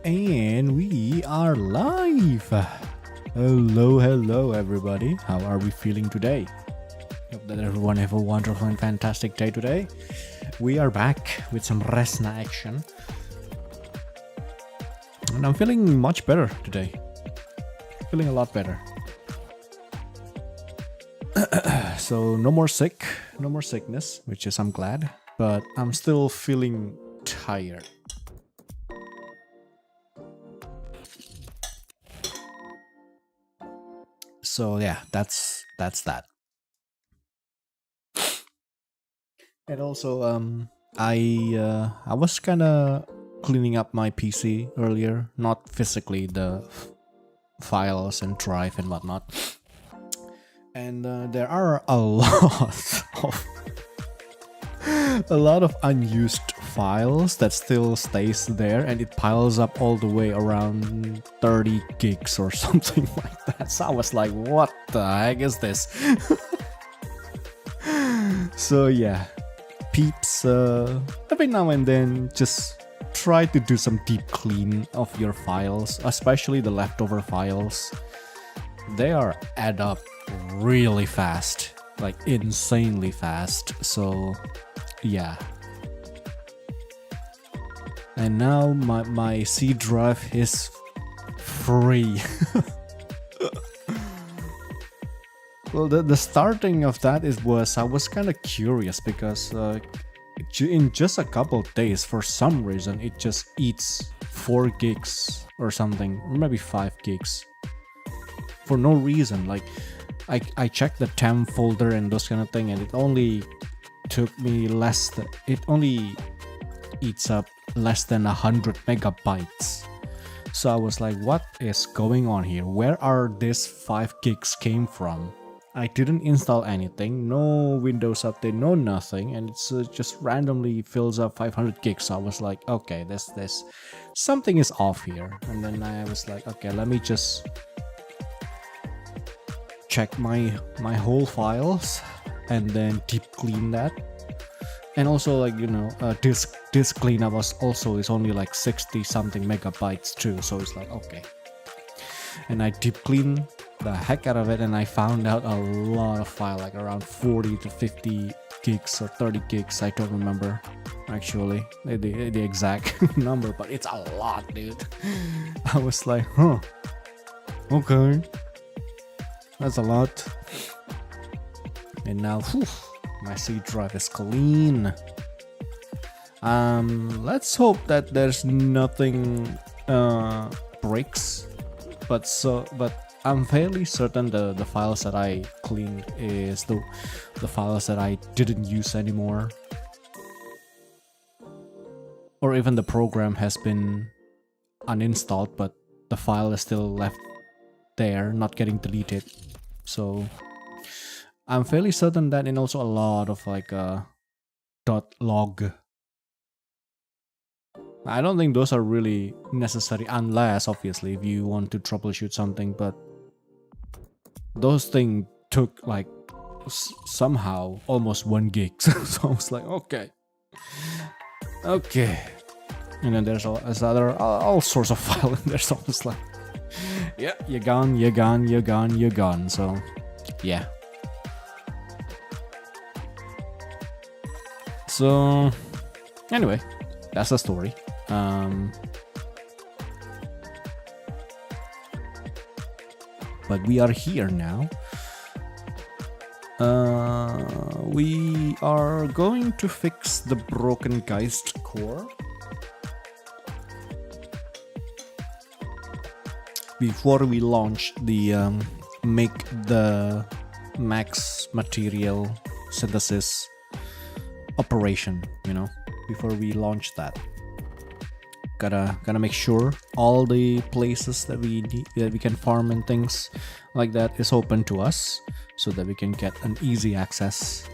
And we are live. Hello, everybody. How are we feeling today? Hope that everyone have a wonderful and fantastic day today. We are back with some Resna action. And I'm feeling much better today. Feeling a lot better. So no more sickness, which is I'm glad. But I'm still feeling tired. So yeah, that's that. And also I was kind of cleaning up my PC earlier, not physically, the files and drive and whatnot. And there are a lot of unused files that still stays there, and it piles up all the way around 30 gigs or something like that. So I was like, what the heck is this? So yeah, peeps, every now and then just try to do some deep clean of your files, especially the leftover files. They are add up really fast, like insanely fast. So yeah. And now my C drive is free. Well, the starting of that was I was kind of curious because in just a couple of days, for some reason, it just eats 4 gigs or something, or maybe 5 gigs. For no reason. Like, I checked the temp folder and those kind of thing, and it only took me it only eats up less than 100 megabytes. So I was like, what is going on here? Where are these 5 gigs came from? I didn't install anything, no Windows update, no nothing, and it's just randomly fills up 500 gigs. So I was like, okay, this something is off here. And then I was like, okay, let me just check my whole files and then deep clean that. And also, like, you know, disk cleanup is only like 60 something megabytes too. So it's like, okay. And I deep clean the heck out of it, and I found out a lot of file, like around 40 to 50 gigs or 30 gigs. I don't remember actually the exact number, but it's a lot, dude. I was like, huh, okay, that's a lot. And now, whew, my C drive is clean. Let's hope that there's nothing breaks, but I'm fairly certain the files that I cleaned is the files that I didn't use anymore, or even the program has been uninstalled but the file is still left there, not getting deleted. So I'm fairly certain that, and also a lot of like .log. I don't think those are really necessary, unless obviously if you want to troubleshoot something, but those things took like somehow almost 1 gig. So I was like, okay. And then there's all sorts of file in there. So I was like, yeah, you're gone. So yeah. So anyway, that's the story. But we are here now. We are going to fix the broken Geist core. Before we launch the make the max material synthesis operation, you know, before we launch that. Gotta make sure all the places that we need, that we can farm and things like that is open to us, so that we can get an easy access.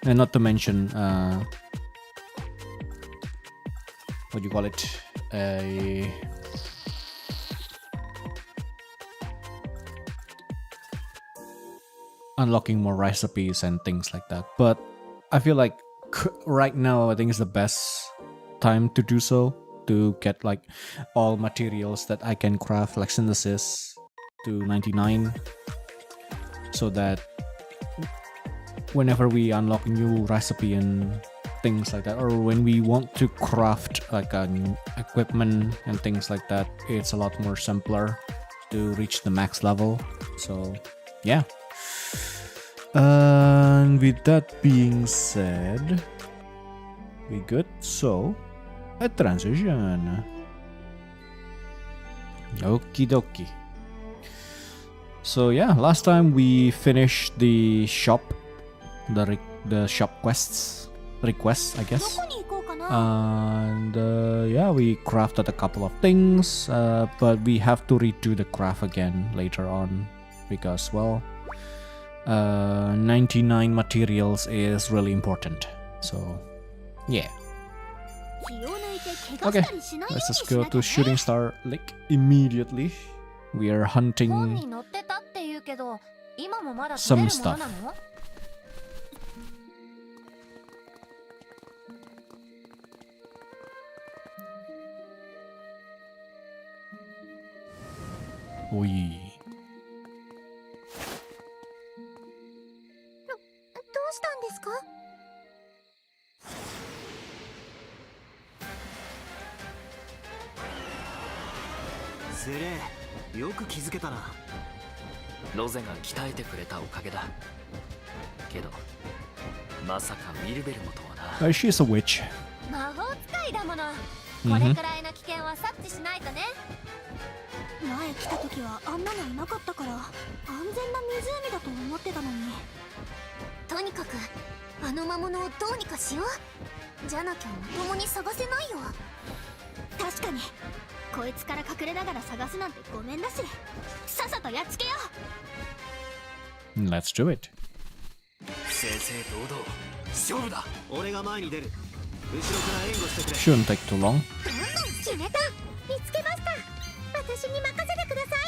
And not to mention what do you call it, unlocking more recipes and things like that. But I feel like right now I think is the best time to do so, to get like all materials that I can craft, like synthesis to 99, so that whenever we unlock a new recipe and things like that, or when we want to craft like an equipment and things like that, it's a lot more simpler to reach the max level. So yeah. And with that being said, we good. So a transition. Okie dokie. So yeah, last time we finished the shop, the shop requests, I guess. And yeah, we crafted a couple of things, but we have to redo the craft again later on because, well, 99 materials is really important. So yeah. Okay, let's just go to Shooting Star Lake immediately. We are hunting some stuff. Oi. どうしたんですか? セレー、よく気づけたな。ロゼが鍛えてくれたおかげだ。けど、まさかミルベルもとはな。She's a witch. 魔法使いだもの。これくらいの危険は察知しないとね。前来た時はあんなのいなかったから安全な湖だと思ってたのに。とにかくあの魔物をどうにかしよう。じゃなきゃまともに探せないよ。確かにこいつから隠れながら探すなんてごめんだし、さっさとやっつけよう。 Let's do it. 正々堂々勝負だ。俺が前に出る。後ろから援護してくれ。 Shouldn't take too long. 決めた。見つけました。私に任せてください。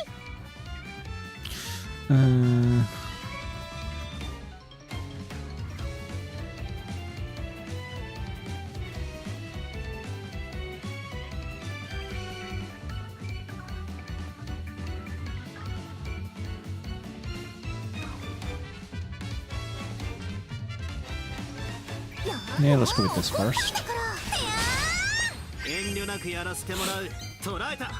Yeah, let's go with this first. 遠慮なくやらせてもらう。捉えた。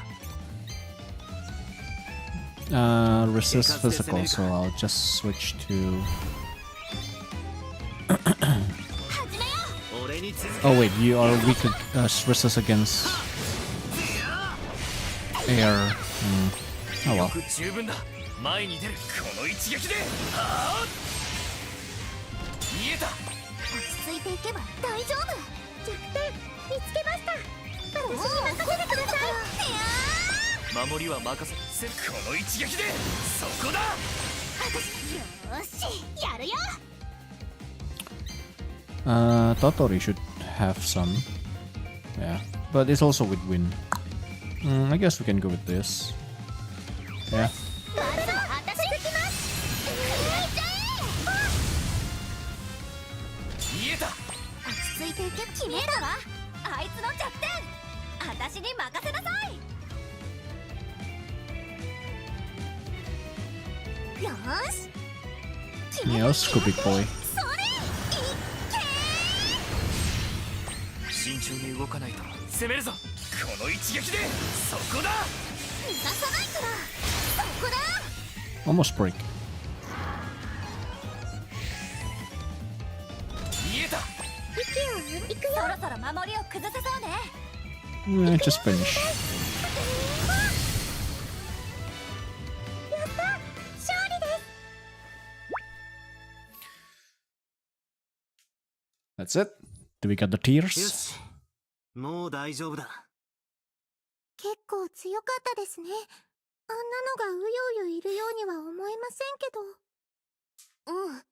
Resist physical, so I'll just switch to. Oh wait, you are weak. Resist against air. Oh well. 十分だ。前に出る。この一撃で。見えた。落ち着いていけば大丈夫。弱点見つけました。私に任せてください。守りは任せ。この一撃でそこだ。よし、やるよ。Totori should have some. Yeah, but it's also with wind. I guess we can go with this. Yeah. 見えた。落ち着いていけ。決めたわ。あいつの弱点私に任せなさい。よし。Yeah, Scooby Boy. それいけ。慎重に動かないと攻めるぞ。この一撃でそこだ。逃がさないから。そこだ。 Almost break. 見えた。行くよ。そろそろ守りを崩せそうね。Just finish. やった。勝利です。 That's it. Do we get the よ tears? し。もう大丈夫だ。結構強かったですね。あんなのがうようよいるようには思えませんけど。うん。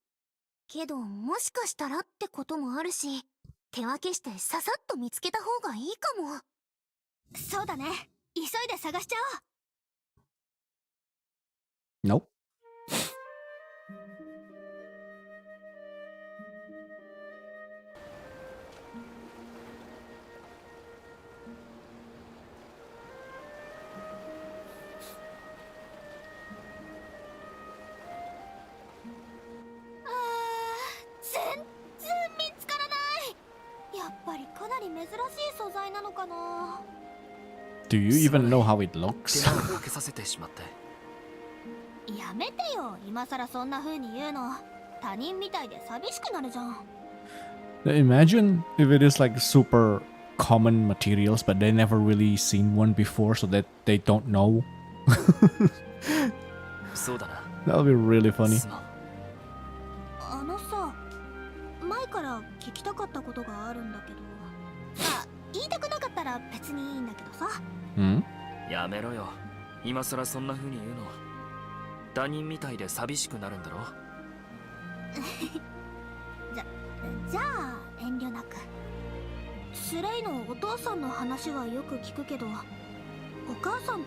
けどもしかしたらってこともあるし、手分けしてささっと見つけた方がいいかも。そうだね。急いで探しちゃおう。 Nope. やっぱりかなり珍しい素材なのかな。 Do you even know how it looks? 手間をかけさせてしまって。やめてよ、今さらそんな風に言うの。他人みたいで寂しくなるじゃん。 Imagine if it is like super common materials, but they never really seen one before, so that they don't know. そうだな。 That would be really funny. すまん。あのさ、前から聞きたかったことがあるんだけど、あ、言いたくなかったら別にいいんだけどさ。 Hmm? やめろよ。今さらそんな風に言うの。他人みたいで寂しくなるんだろ。じゃあ遠慮なく。スレイのお父さんの話はよく聞くけど、お母さんって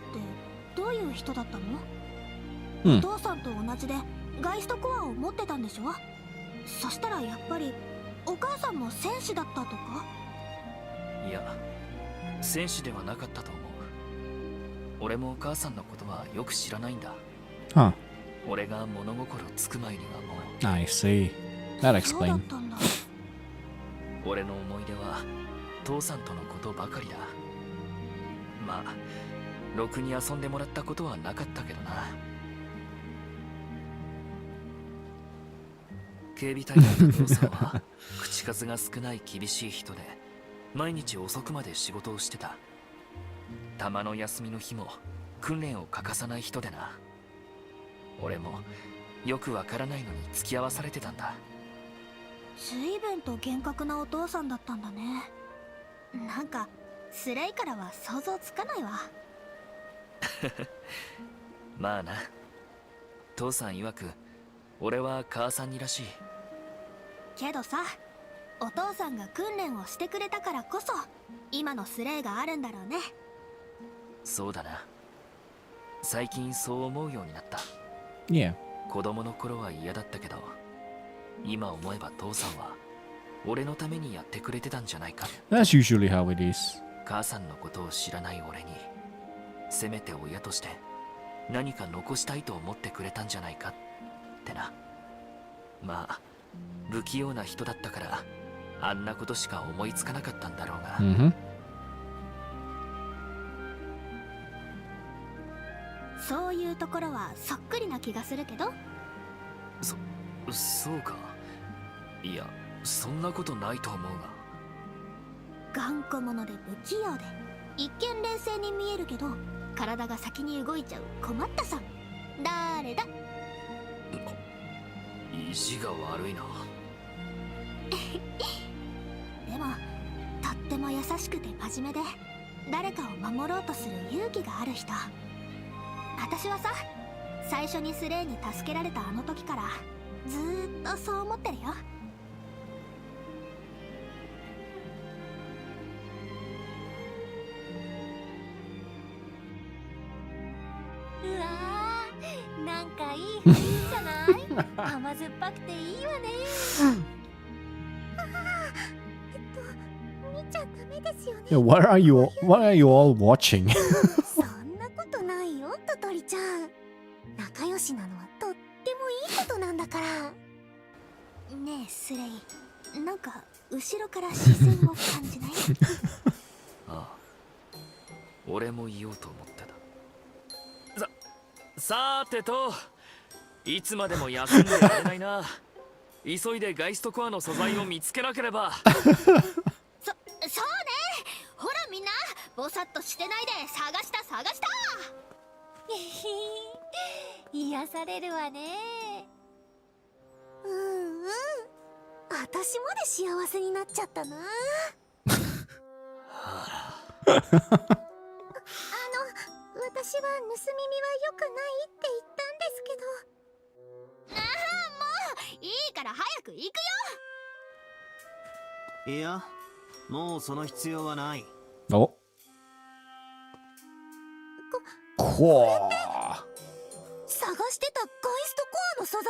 どういう人だったの？お父さんと同じでガイストコアを持ってたんでしょ？そしたらやっぱりお母さんも戦士だったとか？いや、戦士ではなかったと思う。俺もお母さんのことはよく知らないんだ。 Huh. 俺が物心つく前にはもう。 I see. That そうだっ explains. たんだ。俺の思い出は父さんとのことばかりだ。まあろくに遊んでもらったことはなかったけどな。警備隊の父さんは口数が少ない厳しい人で、毎日遅くまで仕事をしてた。たまの休みの日も訓練を欠かさない人でな。俺もよくわからないのに付き合わされてたんだ。随分と厳格なお父さんだったんだね。なんかスレイからは想像つかないわ。まあな。父さん曰く俺は母さんにらしい。けどさ、お父さんが訓練をしてくれたからこそ今のスレイがあるんだろうね。そうだな。最近そう思うようになった。 Yeah. 子供の頃は嫌だったけど、今思えば父さんは俺のためにやってくれてたんじゃないか。 That's usually how it is. 母さんのことを知らない俺に、せめて親として何か残したいと思ってくれたんじゃないかってな。まあ不器用な人だったからあんなことしか思いつかなかったんだろうが。 Mm-hmm. そういうところはそっくりな気がするけど。そうか。いや、そんなことないと思うが。頑固者で不器用で一見冷静に見えるけど体が先に動いちゃう困ったさん。誰だ？意地が悪いな。でもとっても優しくて真面目で誰かを守ろうとする勇気がある人。私はさ、最初にスレイに助けられたあの時からずーっとそう思ってるよ。うわー、なんかいい雰囲気じゃない？甘酸っぱくていいわね。見ちゃダメですよね。Yeah, what are you all watching? そんなことないよ、トトリちゃん。仲良しなのはとってもいいことなんだから。ねえスレイ、なんか後ろから視線を感じない？ああ、俺も言おうと思ってた。さーてと、いつまでも休んでられないな。急いでガイストコアの素材を見つけなければ。そうね。ほらみんな、ぼさっとしてないで探した探した。癒されるわね。うんうん。私まで幸せになっちゃったな。私は盗み見は良くないって言ったんですけど。ああ、もういいから早く行くよ。いや、もうその必要はない。 Oh. Cool. 探してたガイストコアの素材。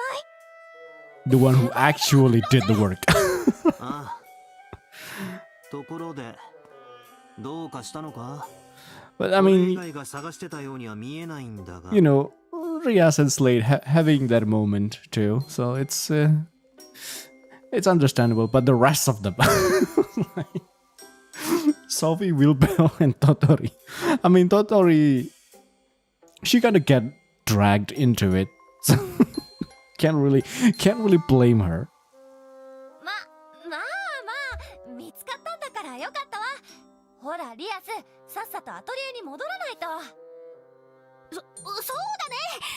The one who actually did the work. ああ。ところで、どうかしたのか？ But I 俺以 mean, 外が探してたようには見えないんだが。you know, Rias and Slade having that moment too. So It's understandable, but the rest of them. Like, Sophie, Wilbell, and Totori. I mean, Totori, she kind of get dragged into it, so can't really blame her. まあ見つかったんだからよかったわ。ほらリアス、さっさとアトリエに戻らないと。そうだね。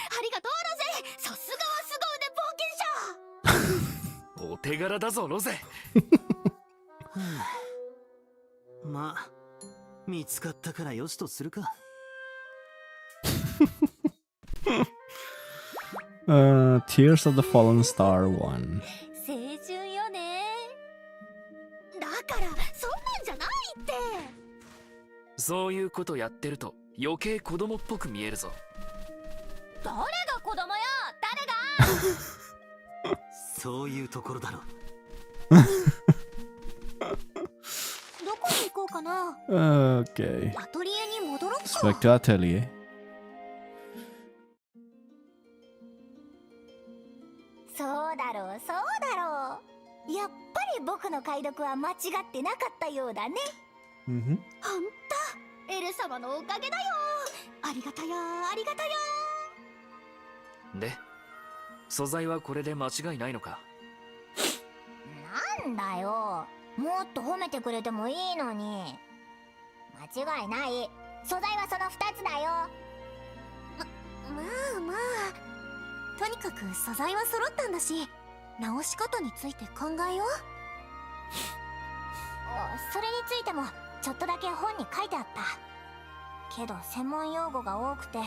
ありがとうロゼ。さすがは凄腕冒険者。お手柄だぞロゼ。まあ見つかったからよしとするか。Tears of the Fallen Star 1. 青春よね。だからそんなんじゃないって。そういうことやってると余計子供っぽく見えるぞ。誰が子供よ、誰が。そういうところだろ。どこに行こうかな。 Okay. アトリエに戻ろう Let's か。 back to Atelier. そうだろうやっぱり僕の解読は間違ってなかったようだね。 Mm-hmm. ほんとエル様のおかげだよ。ありがたやありがたや。で素材はこれで間違いないのか。なんだよ、もっと褒めてくれてもいいのに。間違いない。素材はその2つだよ。まあとにかく素材は揃ったんだし、直し方について考えよう。それについてもちょっとだけ本に書いてあった。けど専門用語が多くて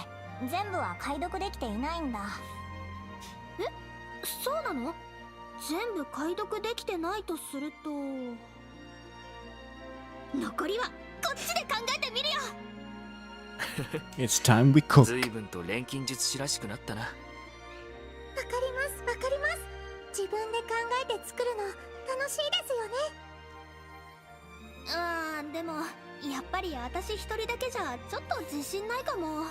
全部は解読できていないんだ。え、そうなの？全部解読できてないとすると、残りはこっちで考えてみるよ。It's time we cook. 随分と錬金術師らしくなったな。わかります。自分で考えて作るの楽しいですよね。でもやっぱり私一人だけじゃちょっと自信ないかも。も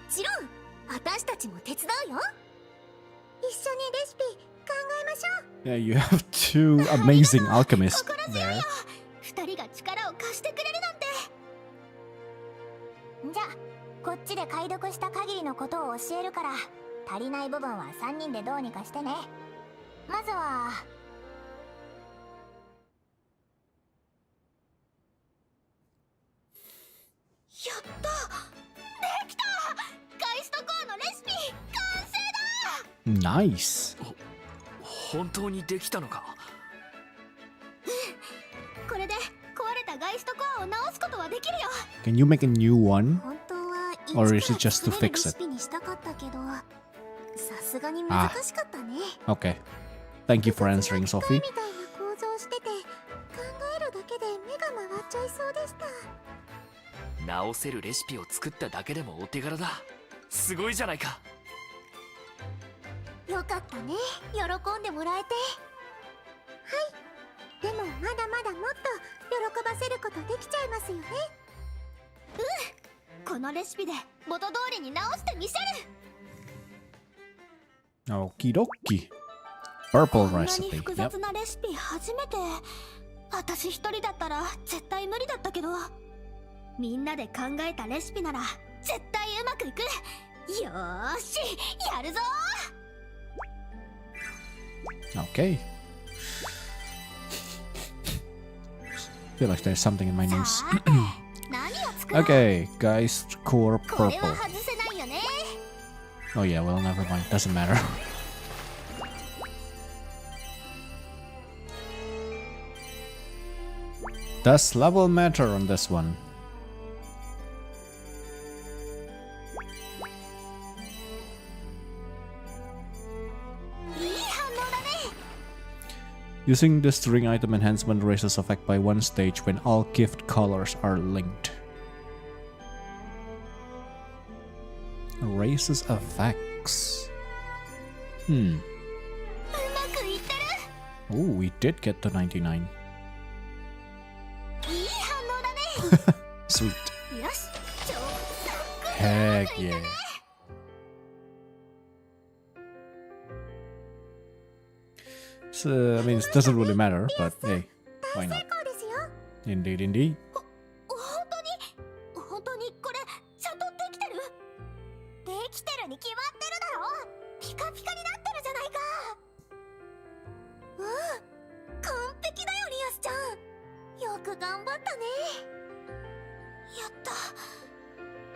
ちろん私たちも手伝うよ。一緒にレシピ考えましょう。 Yeah, you have two amazing alchemists there. 二人が力を貸してくれるなんて。じゃあこっちで解読した限りのことを教えるから、足りない部分は3人でどうにかしてね。まずはやった、できた。ガイストコアのレシピ完成だ。 Nice. 本当にできたのか。これで壊れたガイストコアを直すことはできるよ。 Can you make a new one? 本当は Or is it just to fix it? レシピにしたかったけど、さすがに難しかったね。 Okay. Thank you for answering, 機 Sophie. 械みたいな構造してて、考えるだけで目が回っちゃいそうでした。直せるレシピを作っただけでもお手柄だ。すごいじゃないか。よかったね、喜んでもらえて。はい、でもまだまだもっと喜ばせることできちゃいますよね。このレシピで元通りに直してみせる。 Okie dokie. Purple こんなに recipe. 複 Yep. 雑なレシピ初めて。私一人だったら絶対無理だったけど、みんなで考えたレシピなら絶対うまくいく。よーし、やるぞ。 Okay. Feel like there's something in my nose. さて何を作ろう。 Okay, guys, core これ purple. は外せないよね。 Oh yeah, well, never mind. Doesn't matter. Does level matter on this one? Using the string item enhancement raises effect by one stage when all gift colors are linked. Raises effects. Oh, we did get to 99. Sweet. Heck yeah. So, I mean, it doesn't really matter, but hey, 大 why 成 not? 功ですよ。 Indeed, indeed. 本当にこれちゃんとできてる？できてるに決まってるだろ。ピカピカになってるじゃないか。完璧だよリアスちゃん。よく頑張ったね。やった。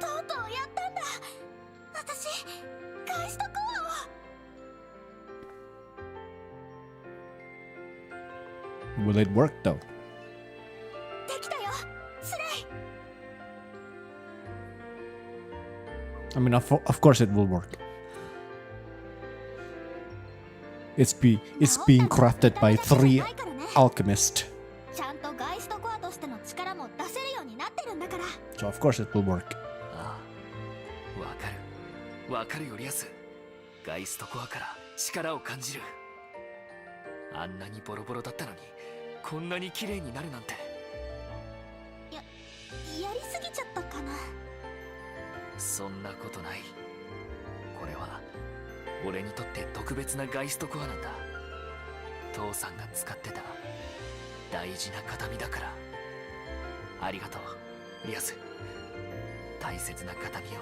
とうとうやったんだ。私返しとこう。 Will it work though? できたよスレイ。 I mean, of course it will work. It's being crafted by 3 alchemists, ちゃんとガイストコアとしての力も出せるようになってるんだから。 so of course it will work. ああ、わかるよリアス。ガイストコアから力を感じる。あんなにボロボロだったのにこんなに綺麗になるなんて。やりすぎちゃったかな。そんなことない。これは俺にとって特別なガイストコアなんだ。父さんが使ってた大事な形見だから。ありがとうリアス。大切な形見を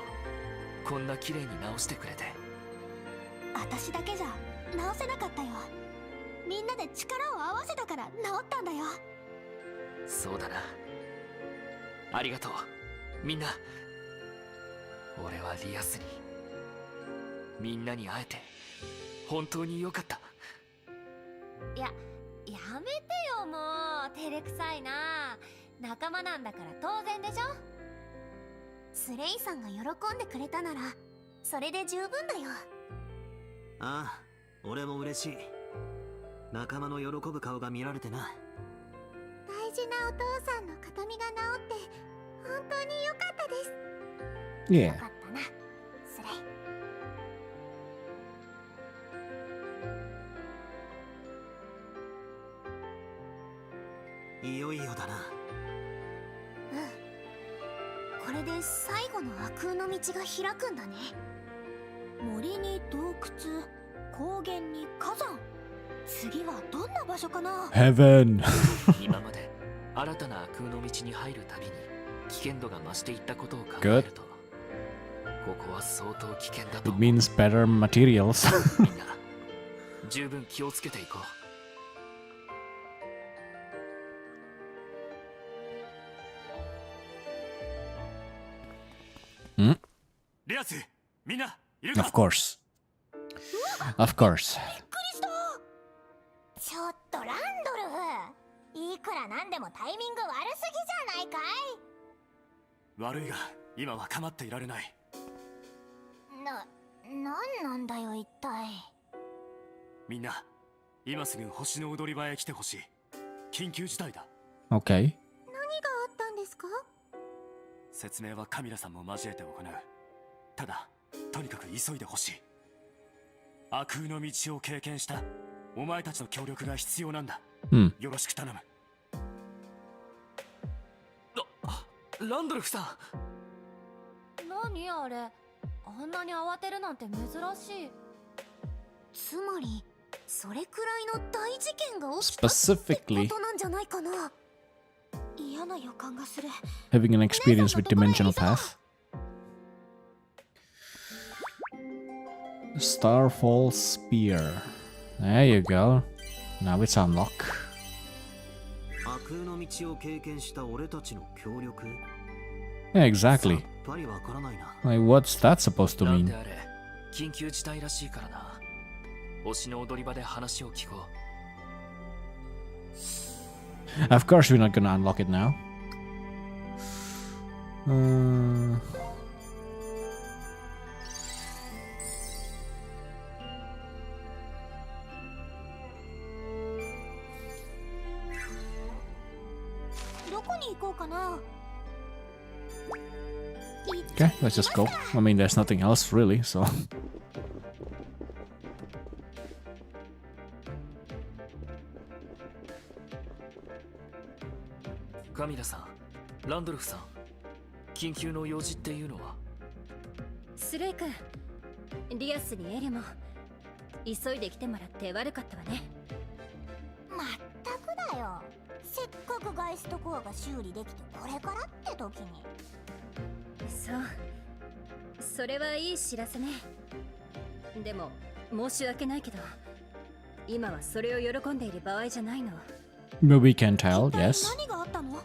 こんな綺麗に直してくれて。私だけじゃ直せなかったよ。みんなで力を合わせたから治ったんだよ。そうだな。ありがとうみんな。俺はリアスにみんなに会えて本当に良かった。やめてよもう。照れくさいな。仲間なんだから当然でしょ。スレイさんが喜んでくれたならそれで十分だよ。ああ、俺も嬉しい。仲間の喜ぶ顔が見られてな。大事なお父さんの形見が治って本当に良かったです。 Yeah. よかったなスレイ。いよいよだな。これで最後の悪空の道が開くんだね。森に洞窟、高原に火山。次はどんな場所かな。 Heaven. 今まで新たな空の道に入るたびに危険度が増していったことを考えると、ここは相当危険だと It 思う。 means better materials. みんな十分気をつけていこう。ん？リアス、みんないる Of か？ course. Of course. ちょっとランドルフ。いくらなんでもタイミング悪すぎじゃないかい。悪いが今は構っていられない。なんなんだよ一体。みんな今すぐ星の踊り場へ来てほしい。緊急事態だ。 Okay. 何があったんですか？説明はカミラさんも交えて行う。ただとにかく急いでほしい。悪空の道を経験したお前たちの協力が必要なんだ。よろしく頼む。ランドルフさん。何あれ、あんなに慌てるなんて珍しい。つまりそれくらいの大事件が起きたってことなんじゃないかな。嫌な予感がする。 Having an experience with dimensional path. Starfall Spear. There you go. Now it's unlocked. 悪空の道を経験した俺たちの協力。 Yeah, exactly. さっぱりわからないな。 Like, what's that supposed to なん mean? であれ緊急事態らしいからな。星の踊り場で話を聞こう。 Of course, we're not gonna unlock it now. どこに行こうかな。 Okay, let's just go. I mean, there's nothing else really, so. カミラさん、ランドルフさん、緊急の用事っていうのは？スレイ君、リアスにエリも急いで来てもらって悪かったわね。イストコアが修理できてこれからって時に。そうそれはいい知らせね。でも申し訳ないけど今はそれを喜んでいる場合じゃないの。 We can tell, 一体 yes. 何があったの？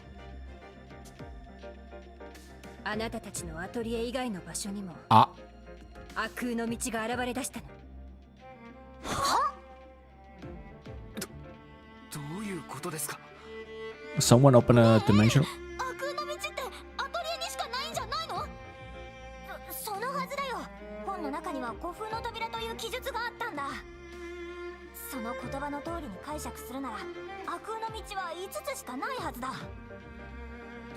あなたたちのアトリエ以外の場所にも Ah, 悪空の道が現れ出したの。どういうことですか？ someone open a dimensional. 悪空の道ってアトリエにしかないんじゃないの？そのはずだよ。本の中には古風の扉という記述があったんだ。その言葉の通りに解釈するなら悪空の道は5つしかないはずだ。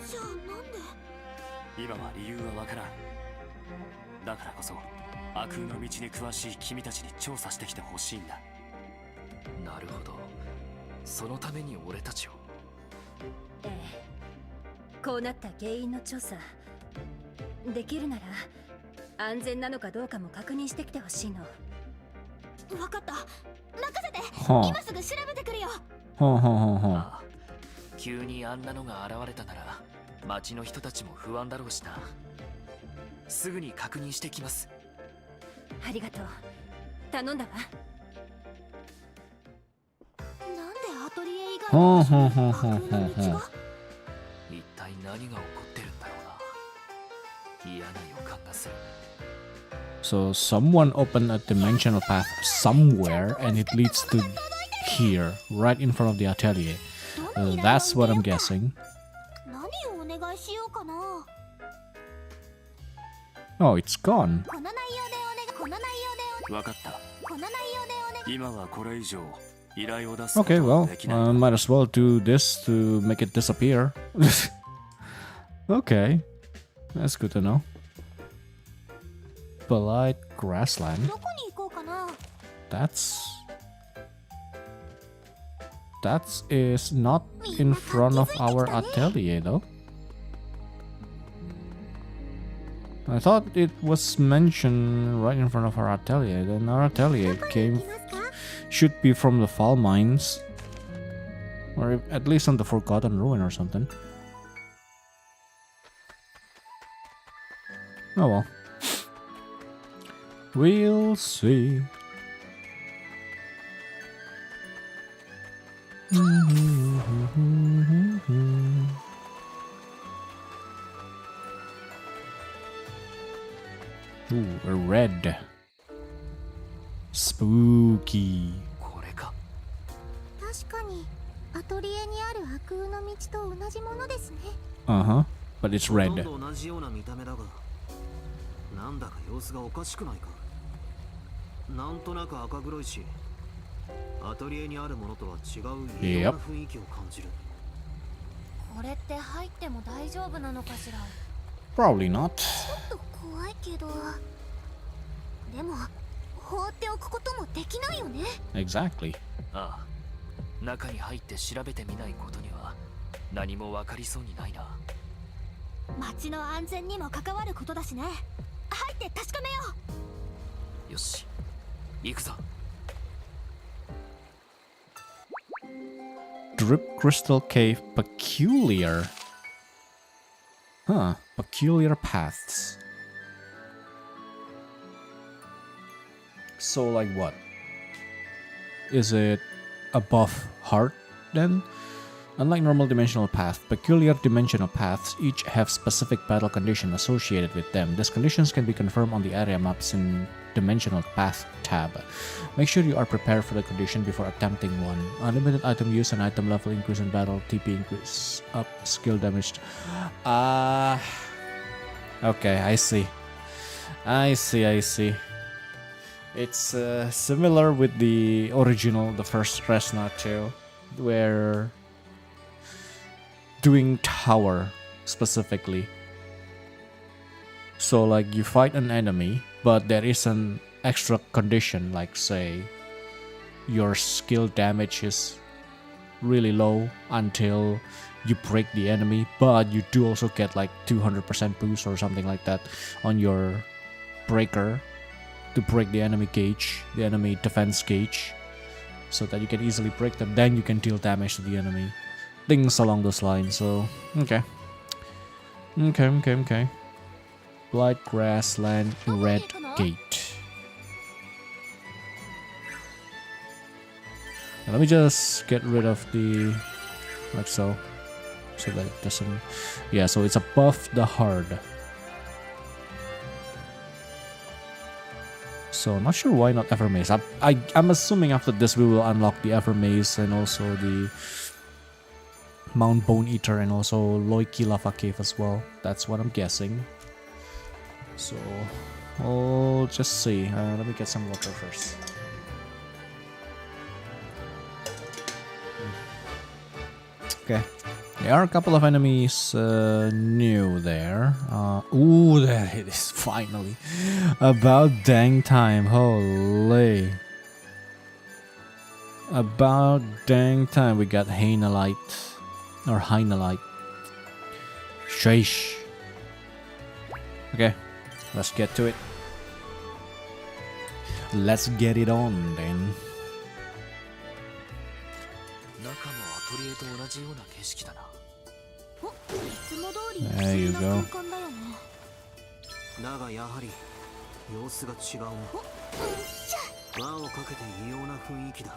じゃあなんで？今は理由はわからん。だからこそ悪空の道に詳しい君たちに調査してきてほしいんだ。なるほど。そのために俺たちを。ええ、こうなった原因の調査できるなら安全なのかどうかも確認してきてほしいの。わかった。任せて。 Huh. 今すぐ調べてくるよ。 Huh, huh, huh, huh. ああ、急にあんなのが現れたなら町の人たちも不安だろうしな。すぐに確認してきます。ありがとう。頼んだわ。なんでアトリエ以外の場所に悪空の道が？一体何が起こってるんだろうな。嫌な予感がする。 So someone opened a dimensional path somewhere and it leads to here, right in front of the atelier. That's what I'm guessing. 何をお願いしようかな。 Oh, it's gone. この内容でお願い。この内容でわかった。この内容でお願い。今はこれ以上依頼を出すこ Okay, とは well, できない。 might as well do this to make it disappear. Okay, that's good to know. Polite grassland. どこに行こうかな。 That is not in front of our atelier though. I thought it was mentioned right in front of our atelier. Then our atelier came should be from the fall mines, or at least on the Forgotten Ruin or something. Oh well. We'll see. Ooh, a red. Spooky. これか。確かにアトリエにある悪空の道と同じものですね。 Uh-huh. But it's ほとん red. ど同じような見た目だが、なんだか様子がおかしくないか。なんとなく赤黒いし、アトリエにあるものとは違う異様な雰囲気を感じる。これって入っても大丈夫なのかしら。 Probably not. ちょっと怖いけど、でも放っておくこともできないよね。 Exactly. ああ、中に入って調べてみないことには何も分かりそうにないな。街の安全にも関わることだしね。入って確かめよう。よし、行くぞ。 Drip Crystal Cave Peculiar. Huh. Peculiar paths. So, like what? Is it above heart then? Unlike normal dimensional paths, peculiar dimensional paths each have specific battle conditions associated with them. These conditions can be confirmed on the area maps in Dimensional Path tab. Make sure you are prepared for the condition before attempting one. Unlimited item use and item level increase in battle, TP increase up, skill damage. Okay, I see. I see. It's similar with the original, the first Resleriana too, where doing tower specifically. So like you fight an enemy, but there is an extra condition, like say your skill damage is really low until you break the enemy, but you do also get like 200% boost or something like that on your breaker to break the enemy gauge, the enemy defense gauge, so that you can easily break them. Then you can deal damage to the enemy. things along those lines. So okay. Blight Grassland Red Gate. Now let me just get rid of the like so that it doesn't. Yeah, so it's above the hard. So not sure why not Evermaze. I'm assuming after this we will unlock the Evermaze and also the Mount Bone Eater and also Loiki Lava Cave as well. That's what I'm guessing. So I'll just see. Let me get some water first. Okay. There are a couple of enemies new there. Ooh, there it is, finally. About dang time, holy. About dang time we got Hainalite. Or Hainalite. Sheesh. Okay, let's get to it. Let's get it on then. 中もアトリエと同じような景色だな。いつも通り There you 不思議な go. 空間だよね。だがやはり様子が違うな。輪をかけて異様な雰囲気だ。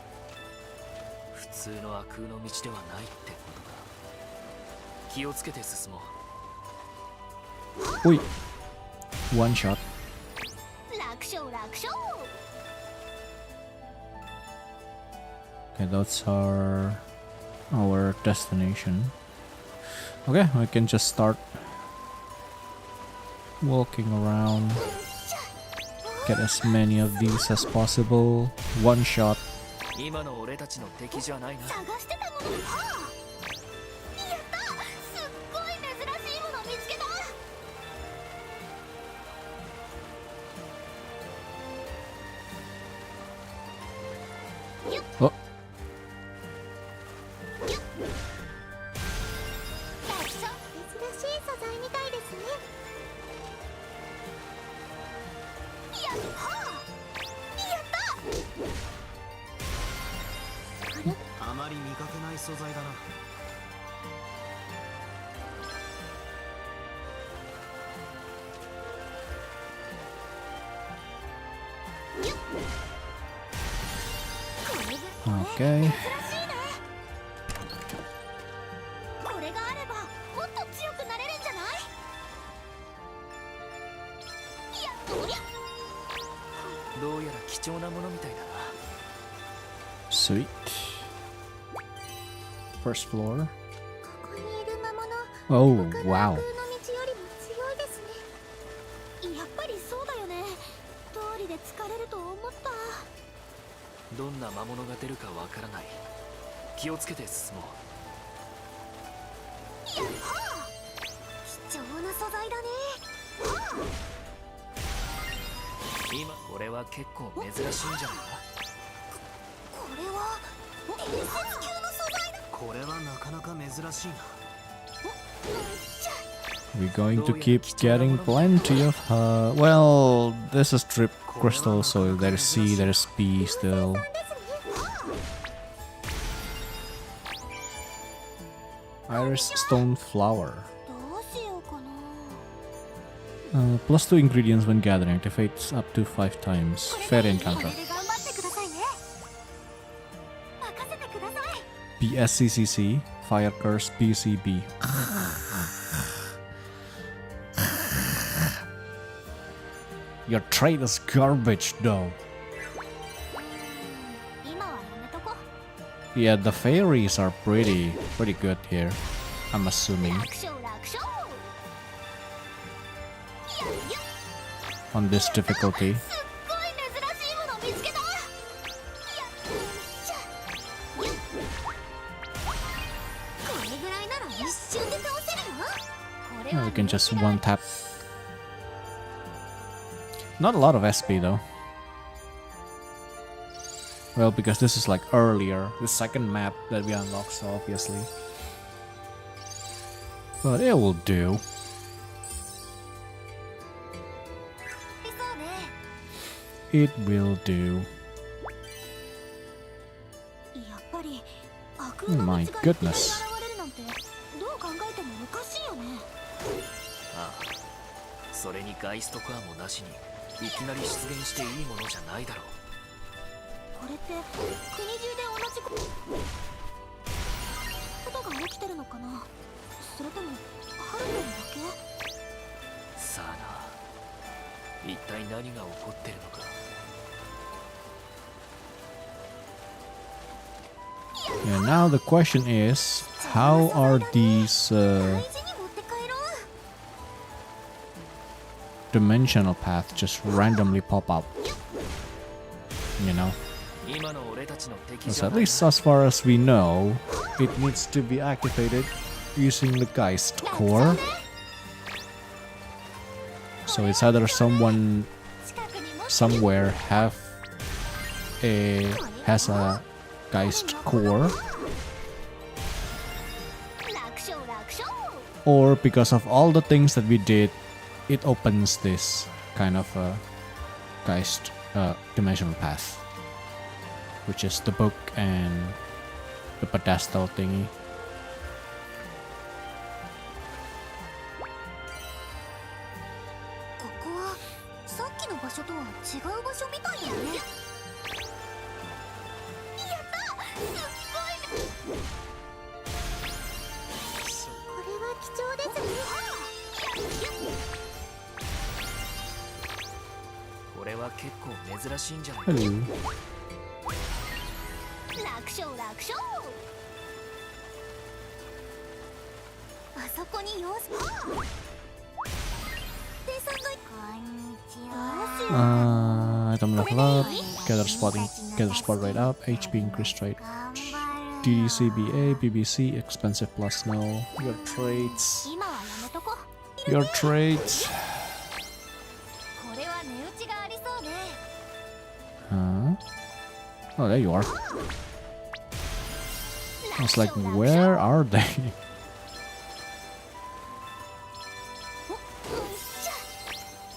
普通の悪空の道ではないってことだ。気をつけて進もう。 Oi. One shot. 楽勝楽勝。 Okay, that's our destination. Okay, we can just start walking around. Get as many of these as possible. One shot. 今の俺たちの敵じゃないな。探してたものよ。やった。すっごい珍しいもの見つけた。 Oh, 楽勝。珍しい素材みたいですね。やった。あまり見かけない素材だな。okay. これがあればもっと強くなれるんじゃない？やっとりゃ。どうやら貴重なものみたいだな。 Sweet. First floor. ここにいる魔物。 Oh, 他の wow. 空の道よりも強いですね。やっぱりそうだよね。通りで疲れると思った。どんな魔物が出るかわからない。気をつけて進もう。やっはあ。貴重な素材だね。はあ。今これは結構珍しいんじゃないか。これは伝説級の素材だ。これはなかなか珍しいな。 We're going to keep getting plenty of well, this is drip crystal, so there's C, there's B still. Iris stone flower. どうしようかな。 Plus 2 ingredients when gathering, activates up to 5 times. Fair encounter. これで頑張ってくださいね。任せてください。 BSCCC, Fire Curse, BCB. Your trade is garbage though. 今はやめとこ。 Yeah, the fairies are pretty good here, I'm assuming, 楽勝楽勝。やっやっ。 on this difficulty. すっごい珍しいもの見つけた。やっしゃ。よっ。これぐらいなら一瞬で倒せるよ。これ Yeah, は we can just one tap. Not a lot of SP though. Well, because this is like earlier, the second map that we unlocked, so obviously. But it will do. そうね。 It will do. やっぱり悪の道が My いきなり goodness. 現れるの考えてもおかしいよね。ああ、それにガイストコアもなしにいきなり出現していいものじゃないだろう。これって国中で同じことが起きてるのかな、それともハルトにだけ。さあな、一体何が起こってるのか。Yeah, now the question is, how are these 大事に持って帰ろう。 dimensional paths just randomly pop up? You know? 今の俺たちの敵 Because じゃ at ない least as far as we know, it needs to be activated using the Geist core. So it's either someone 近くにも somewhere has a Geist core, 楽勝楽勝。 or because of all the things that we did, it opens this kind of Geist dimensional path, which is the book and the pedestal thingy. ここはさっきの場所とは違う場所みたいだね。やった、すっごい。これは貴重ですね。これは結構珍しいんじゃない Hello. 楽勝楽勝。あそこに様子。生産が。こんにちは。 Item level up, gather spot rate up, HP increased rate, DCBA, BBC, expensive plus no. Your traits. 今はやめとこ。 Your traits. これは値打ちがありそうね。 Huh? Oh, there you are. I was like, where are they?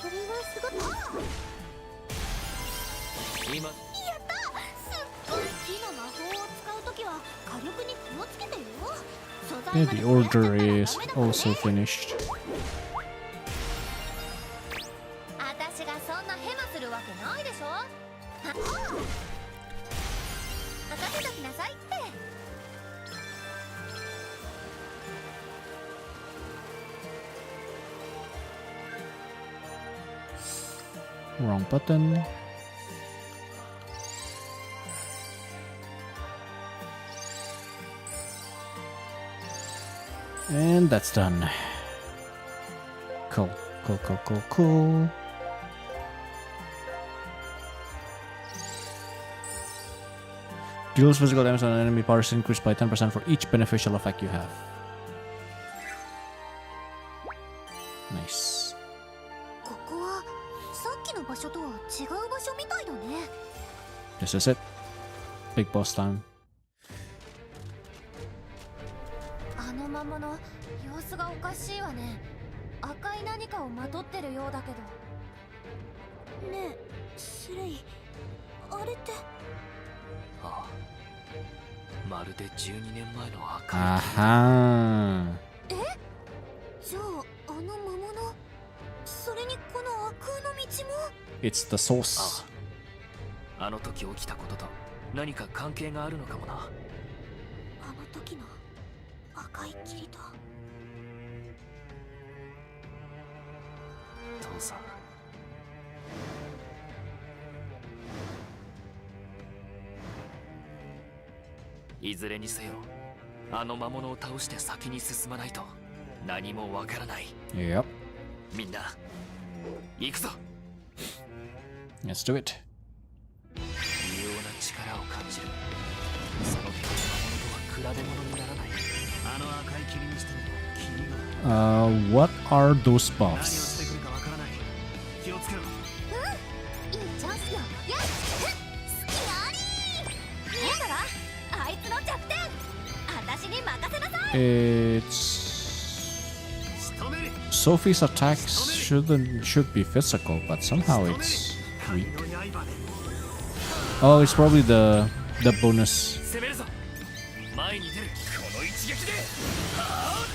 これはすごい。今やった、すっごい。火の魔法を使うときは火力に気をつけてよ。素材 Yeah, まで the 増やしちゃったら order ダメ is だからね。 also finished. 私がそんなヘマするわけないでしょ。任せときなさいって。 Wrong button. And that's done. Cool, cool, cool, cool, cool. Deals physical damage on enemy powers increased by 10% for each beneficial effect you have. Nice. ここはさっきの場所とは違う場所みたいだね。 This is it. Big boss time. あの魔物、様子がおかしいわね。赤い何かをまとってるようだけど。ねえ、シレイ、あれって。ああ、まるで12年前の赤い Aha. じゃああの魔物、それにこの悪空の道も。 It's the source. あの時起きたことと何か関係があるのかもな。あの時の赤い霧と。父さん、いずれにせよあの魔物を倒して先に進まないと何もわからない。 Yep. みんな行くぞ。 Let's do it. 異様な力を感じる。その敵の魔物とは比べ物にならない。あの赤い霧にしても君が What are those 何を buffs? してくるかわからない。気をつけろ。いいチャンスよ。よし、好きあり。見えたらあいつの弱点、私に任せなさい。 It's 仕留める。 Sophie's attacks should be physical, but somehow it's weak. の刃で Oh, it's probably the bonus. 攻めるぞ。前に出るこの一撃で。はあ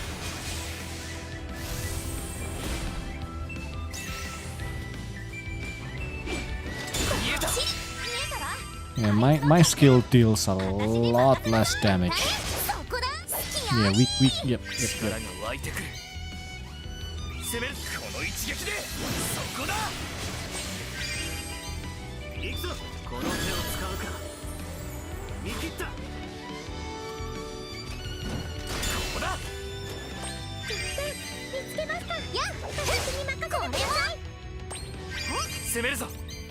Yeah, my skill deals a lot less damage. そこだ好き Yeah, weak. Yep. 力が湧いてくる攻めるこの一撃でそこだ行くぞこの手を使うか見切ったここだ見つけましたや私に任せてください攻めるぞ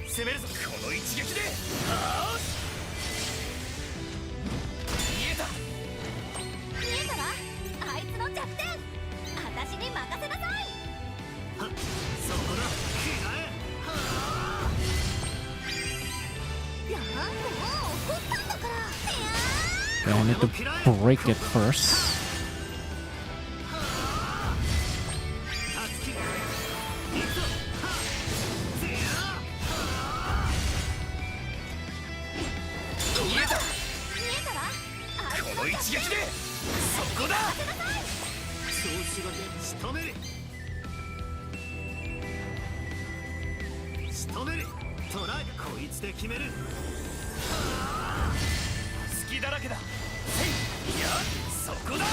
攻めるぞこの一撃でああ見えた見えたわあいつの弱点私に任せなさいはっそこだ着替えはいやもう怒ったんだから Okay, I need to break it first. あたつき行くぞはっせや見えた見えたわあいつこの一撃でそこだ調子が出仕留める仕留めるトライこいつで決める隙だらけだせいいやそこだ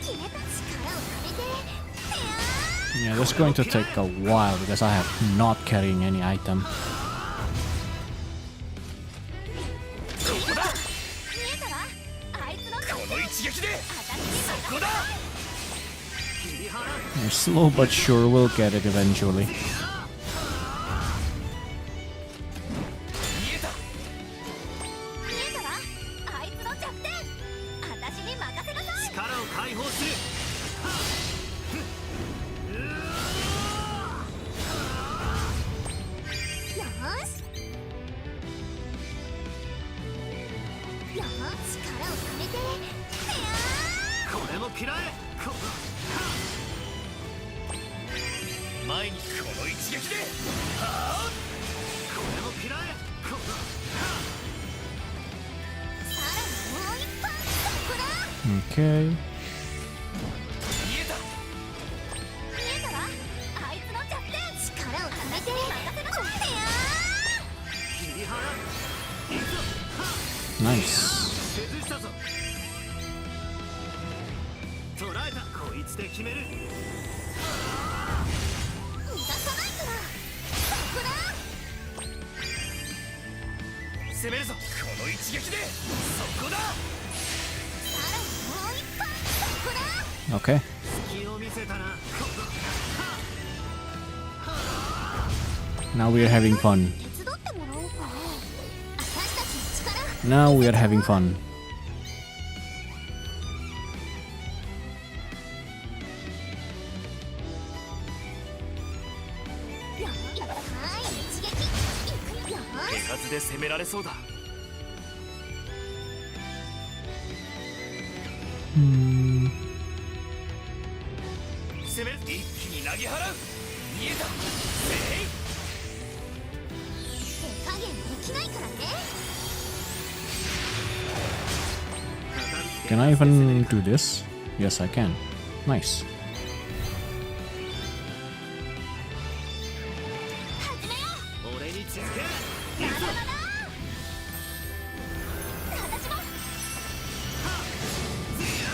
決めた力を借りて Yeah, this is going to take a while because I have not carrying any item. ここだ見えたわあいつのこの一撃で私にそこだ切り払う Yeah, slow but sure we'll get it eventually. 見えた見えたわあいつの弱点私に任せなさい力を解放するよーしよーし力をためてこれも嫌えこ前にこの一撃ではあこれも嫌えこさらにもう一本そこだ Okay. 見えた見えたわあいつの弱点力をためて任せなさい切り払う行くぞ Nice. 崩したぞ捉えたこいつで決める逃がさないからそこだ攻めるぞこの一撃でそこださらにもう一本そこだ Okay. 隙を見せたな Now we are having fun. 手伝ってもらおうかな私たちの力 Now we are having fun. はい一撃いくよ手数で攻められそうだ Hmm. 攻める一気に投げ払う見えたせい手加減できないからね Can I even do this? Yes, I can. Nice. 始めよう俺に続けまだまだ私も結構きついよ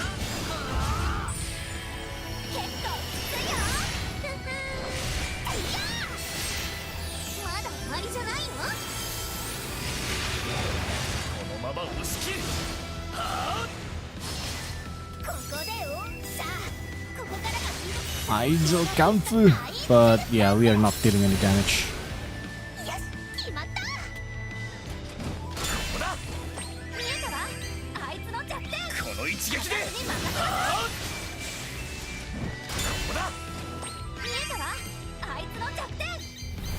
ふふいやまだ終わりじゃないよこのまま押し切るはあここでさあここからが見る Aizo Kampfu! But yeah, we are not dealing any damage. よし決まったここだ見えたわあいつの弱点この一撃で私に任せなさいはあここだ見えたわあいつの弱点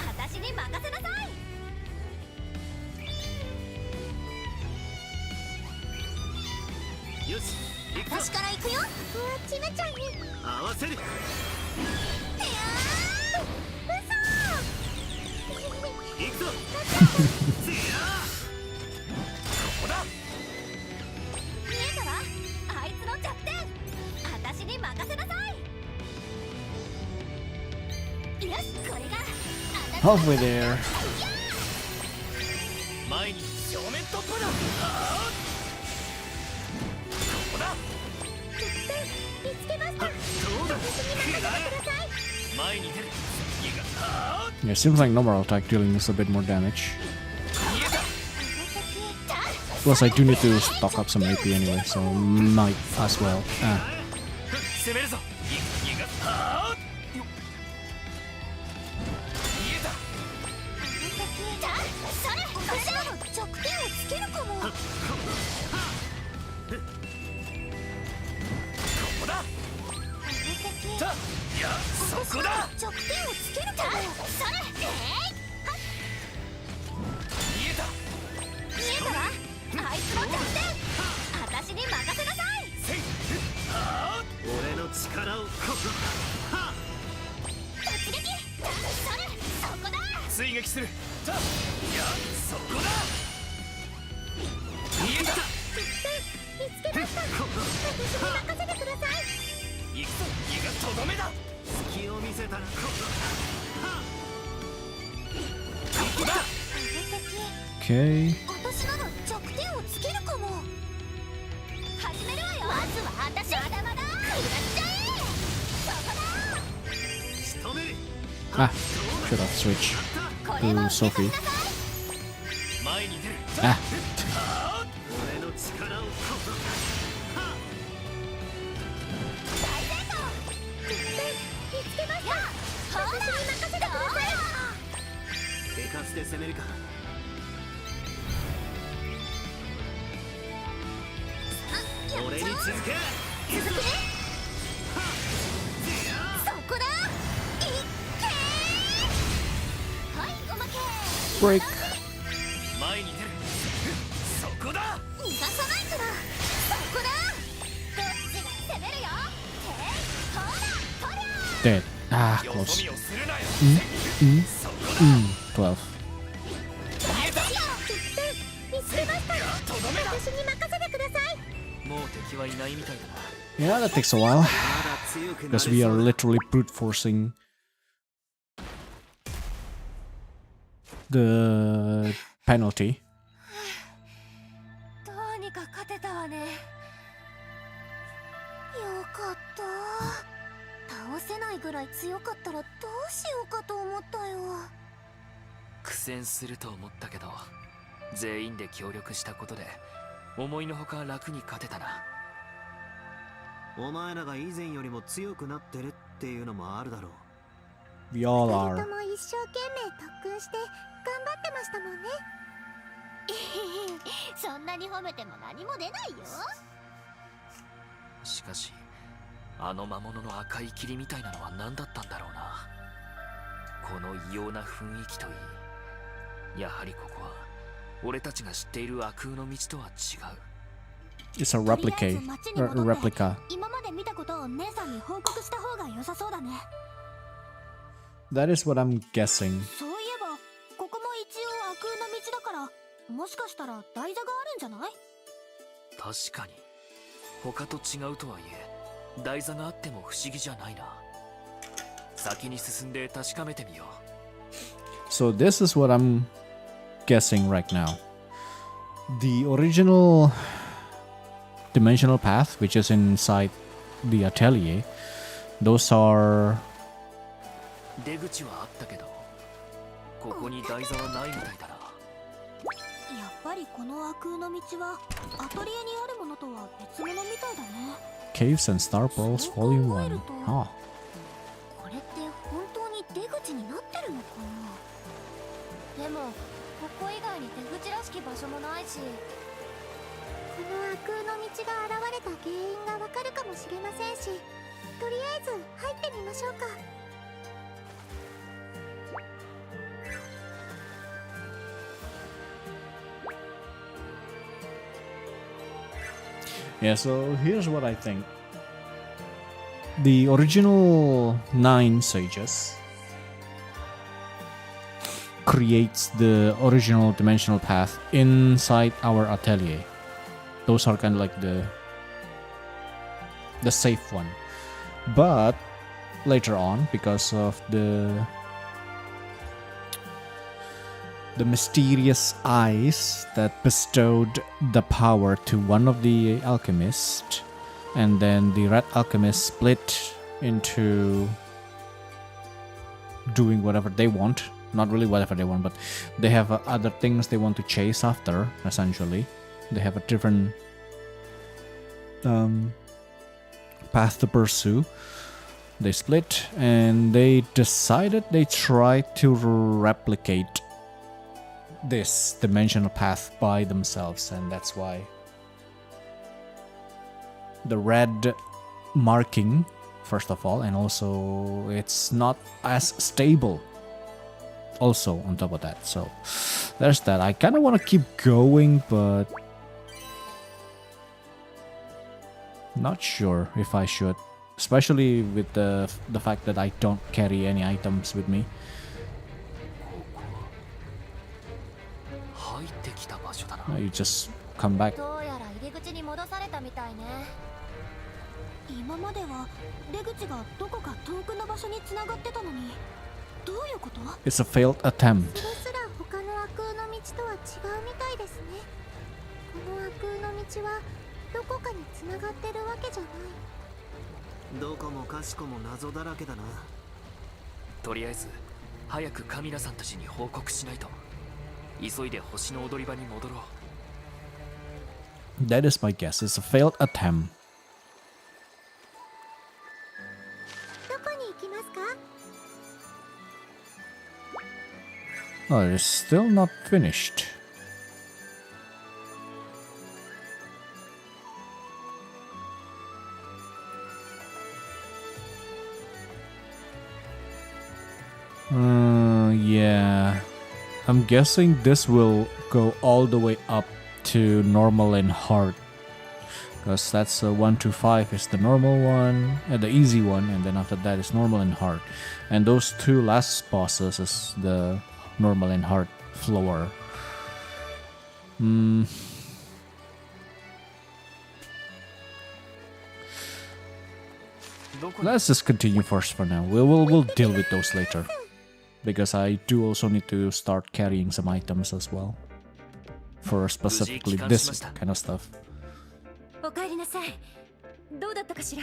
私に任せなさいよし行くぞ私から行くよちめちゃんに合わせるてや行くぞせやここだ見えたわあいつの弱点私に任せなさいよしこれが Halfway there. Yeah, seems like normal attack dealing us a bit more damage. Plus, I do need to stock up some AP anyway, so might as well. 攻めるぞそこだ弱点をつけるかもそれ見えたわあいつの弱点私に任せなさい俺の力を突撃それそこだ追撃するいやそこだ見えた見つけました私に任せてください行くぞ胃がとどめだ隙を見せたらここだ Okay. 私なら弱点をつけるかも始めるわよまずは私まだまだ食らっちゃえそこだ仕留める Ah, should have switched これも to Sophie. 前に出る Ah, 俺の力を大成功見つけました私に任せてください手数で攻めるか俺に続け続くねそこだいっけーはいおまけ break. 前に出るそこだ逃がさないからそこだどっちが攻めるよほらとりゃ Dead. Ah, よ close. そ見をするなよ 12. 見つけましたとどめだ私に任せてくださいもう敵はいないみたいだな Yeah, that takes a while まだ強くなれ because we are literally brute forcing the penalty. どうにか勝てたわねよかった倒せないぐらい強かったらどうしようかと思ったよ苦戦すると思ったけど全員で協力したことで思いのほか楽に勝てたなお前らが以前よりも強くなってるっていうのもあるだろう We all 二 are. 人とも一生懸命特訓して頑張ってましたもんねそんなに褒めても何も出ないよしかしあの魔物の赤い霧みたいなのは何だったんだろうなこの異様な雰囲気といいやはりここは俺たちが知っている悪空の道とは違う It's a replica. Replica. 今まで見たことを姉さんに報告した方が良さそうだね That is what I'm guessing. そういえばここも一応悪空の道だからもしかしたら台座があるんじゃない確かに他と違うとはいえ台座があっても不思議じゃないな先に進んで確かめてみよう So this is what I'm guessing right now. The original dimensional path, which is inside the atelier, those are 出口はあったけどここに台座はないみたいだなやっぱりこの悪空の道はアトリエにあるものとは別物みたいだね Caves and Star Pearls Volume 1. Ah, これって本当に出口になってるのかなでもここ以外に出口らしき場所もないしこの悪空の道が現れた原因がわかるかもしれませんしとりあえず入ってみましょうか yeah, so here's what I think. The original 9 sages creates the original dimensional path inside our atelier. Those are kind of like the safe one. But later on, because of the mysterious eyes that bestowed the power to one of the alchemists, and then the red alchemist split into doing whatever they want. Not really whatever they want, but they have other things they want to chase after, essentially. They have a different path to pursue. They split and they decided they try to replicate this dimensional path by themselves, and that's why the red marking, first of all, and also it's not as stable also on top of that. So there's that. I kind of want to keep going, but not sure if I should, especially with the fact that I don't carry any items with me. 入ってきた場所だな。 You just come back. どうやら入り口に戻されたみたいね。今までは出口がどこか遠くの場所に繋がってたのに、どういうこと？ It's a failed attempt. それすら他の悪空の道とは違うみたいですね。この悪空の道はどこかに繋がってるわけじゃない。どこもかしこも謎だらけだな。とりあえず早くカミラさんたちに報告しないと。急いで星の踊り場に戻ろう。 That is my guess. It's a failed attempt. どこに行きますか？ Oh, it's still not finished. Yeah. I'm guessing this will go all the way up to normal and hard. Because that's 1 to 5 is the normal one, the easy one, and then after that is normal and hard. And those two last bosses is the normal and hard floor. Let's just continue first for now. We'll deal with those later. Because I do also need to start carrying some items as well. For specifically this kind of stuff. おかえりなさい。どうだったかしら。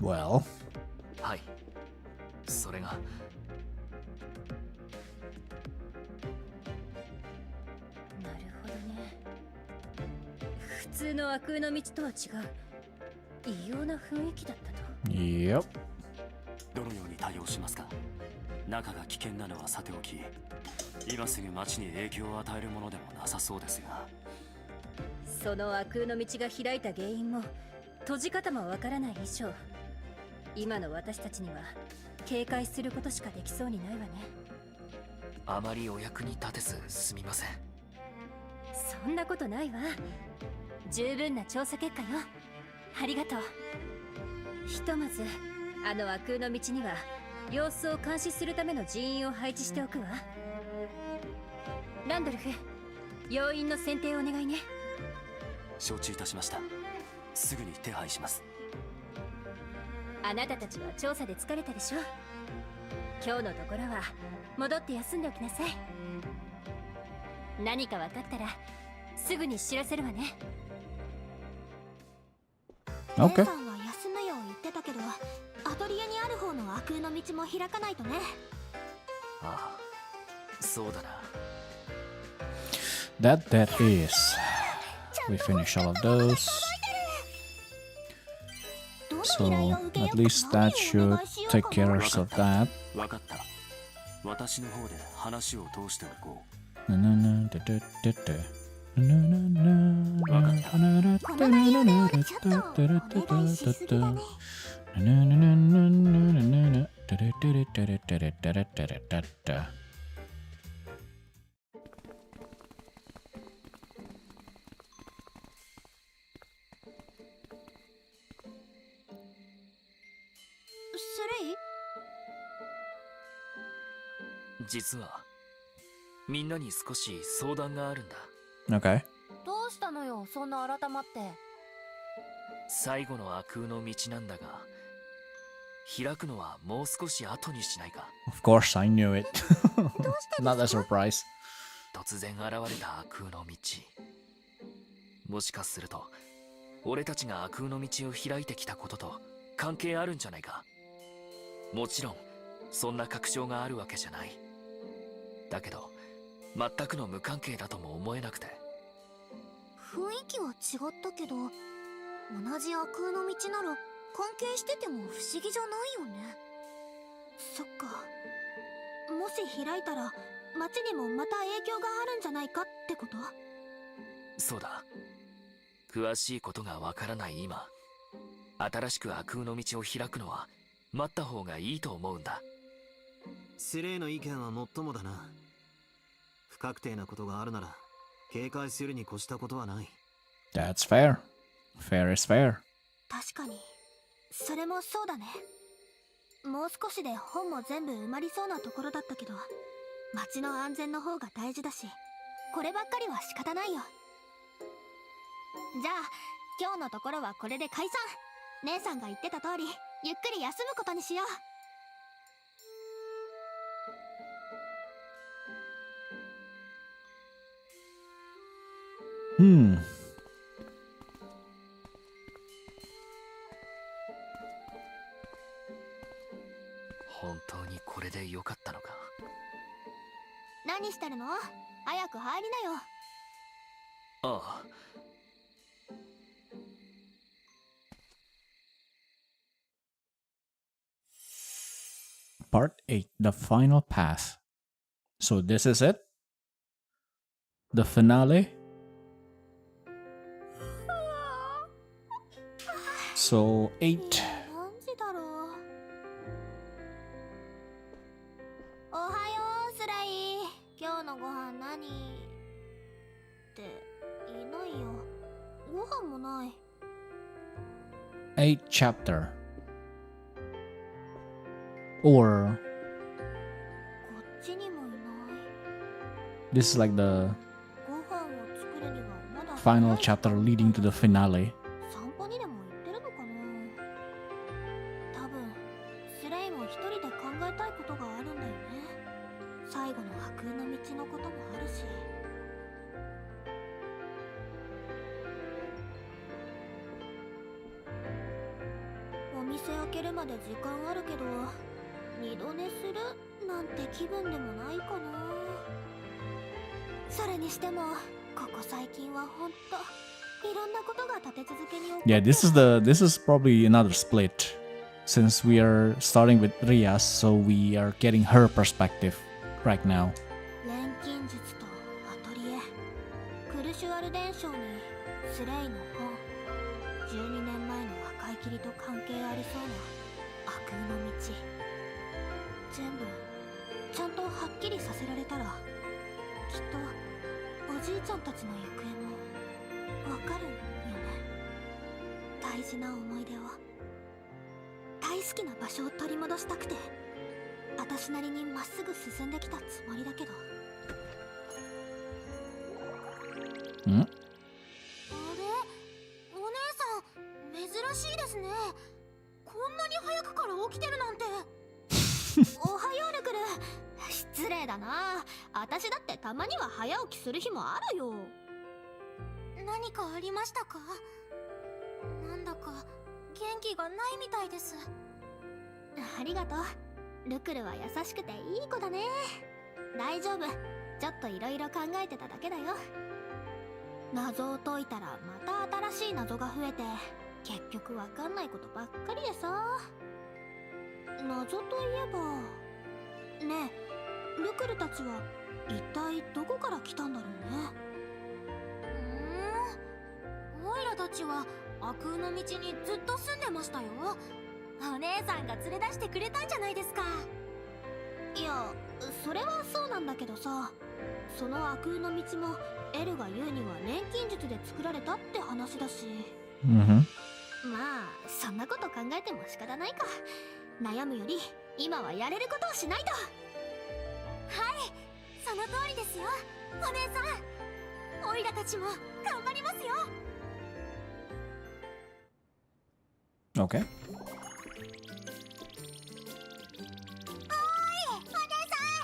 Well. はい。それが。なるほどね。普通の悪空の道とは違う。異様な雰囲気だったと。 Yep. どのように対応しますか。中が危険なのはさておき、今すぐ町に影響を与えるものでもなさそうですが。その悪空の道が開いた原因も閉じ方もわからない以上、今の私たちには警戒することしかできそうにないわね。あまりお役に立てずすみません。そんなことないわ。十分な調査結果よ。ありがとう。ひとまずあの悪空の道には様子を監視するための人員を配置しておくわ。ランドルフ、要員の選定をお願いね。承知いたしました。すぐに手配します。あなたたちは調査で疲れたでしょ。今日のところは戻って休んでおきなさい。何か分かったらすぐに知らせるわね。 Okay. 姉さんは休むよう言ってたけど、アトリエにある方の悪空の道も開かないとね。ああ、そうだな。That is. We finish all of those. So at least that should take care of that. わかった。私の方で話を通しておこう。この内容ではちょっとお願いしすぎだね。スレイ？実はみんなに少し相談があるんだ。 Okay. どうしたのよ、そんな改まって。最後の悪空の道なんだが、開くのはもう少し後にしないか。 Of course, I knew it. Not a surprise. 突然現れた悪空の道。もしかすると、俺たちが悪空の道を開いてきたことと関係あるんじゃないか。もちろん、そんな確証があるわけじゃない。だけど全くの無関係だとも思えなくて。雰囲気は違ったけど、同じ悪空の道なら関係してても不思議じゃないよね。そっか。もし開いたら街にもまた影響があるんじゃないかってこと？そうだ。詳しいことがわからない今、新しく悪空の道を開くのは待った方がいいと思うんだ。司令の意見はもっともだな。不確定なことがあるなら警戒するに越したことはない。 That's fair. Fair is fair. 確かにそれもそうだね。もう少しで本も全部埋まりそうなところだったけど、街の安全の方が大事だし、こればっかりは仕方ないよ。じゃあ今日のところはこれで解散。姉さんが言ってた通りゆっくり休むことにしよう。本当にこれでよかったのか。何してるの？早く入りなよ。ああ。Part 8, the final path. So this is it? The finale? So 8. 何時だろう。おはようスライ。今日のご飯何っていないよ。ご飯もない。 8th chapter. Or こっちにもいない。 this is like the ご飯を作るにはまだ final chapter leading to the finale. 散歩にでも行ってるのかな。多分スレイも一人で考えたいことがあるんだよね。最後の破空の道のこともあるし。お店開けるまで時間あるけど、二度寝するなんて気分でもないかな。それにしてもここ最近はほんといろんなことが立て続けに起こって。 Yeah, this is probably another split. Since we are starting with Rias, so we are getting her perspective right now. 錬金術とアトリエ、クルシュアル伝承にスレイの本、12年前の赤い霧と関係ありそうな悪空の道、全部ちゃんとはっきりさせられたら、きっとおじいちゃんたちの行方もわかるよね。大事な思い出を、大好きな場所を取り戻したくて、私なりにまっすぐ進んできたつもりだけど。ん？あれ？お姉さん、珍しいですね。こんなに早くから起きてるなんて。おはようルクル。失礼だな。私だってたまには早起きする日もあるよ。何かありましたか？なんだか元気がないみたいです。ありがとう。ルクルは優しくていい子だね。大丈夫。ちょっといろいろ考えてただけだよ。謎を解いたらまた新しい謎が増えて、結局わかんないことばっかりでさ。謎といえばねえ、ルクルたちは一体どこから来たんだろうね。オイラたちは悪空の道にずっと住んでましたよ。お姉さんが連れ出してくれたんじゃないですか。いや、それはそうなんだけどさ、その悪空の道もエルが言うには錬金術で作られたって話だし。Mm-hmm. まあそんなこと考えても仕方ないか。悩むより今はやれることをしないと。はい、その通りですよ、お姉さん。オイラたちも頑張りますよ。 Okay. お姉さ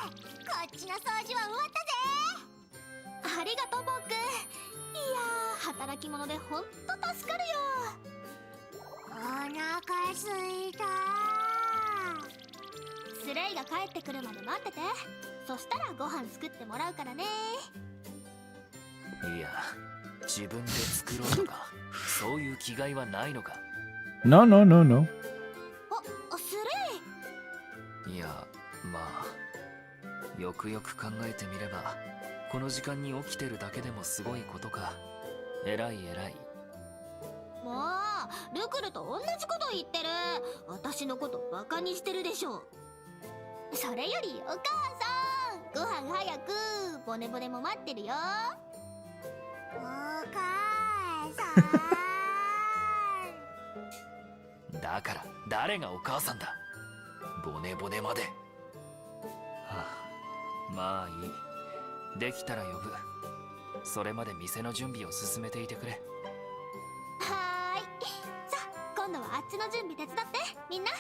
ん、こっちの掃除は終わったぜ。ありがとうボック。いやー、働き者でほんと助かるよ。お腹すいた。スレイが帰ってくるまで待ってて。そしたらご飯作ってもらうからね。いや、自分で作ろうとかそういう気概はないのか。 No, no, no, no. スレイ。いや、まあよくよく考えてみればこの時間に起きてるだけでもすごいことか。偉い偉い。もうルクルと同じこと言ってる。私のことバカにしてるでしょ。それよりお母さん、ご飯早く。ボネボネも待ってるよ。お母さん。だから誰がお母さんだ。ボネボネまで。はあ、まあいい。できたら呼ぶ。それまで店の準備を進めていてくれ。はーい。さあ今度はあっちの準備手伝ってみんな。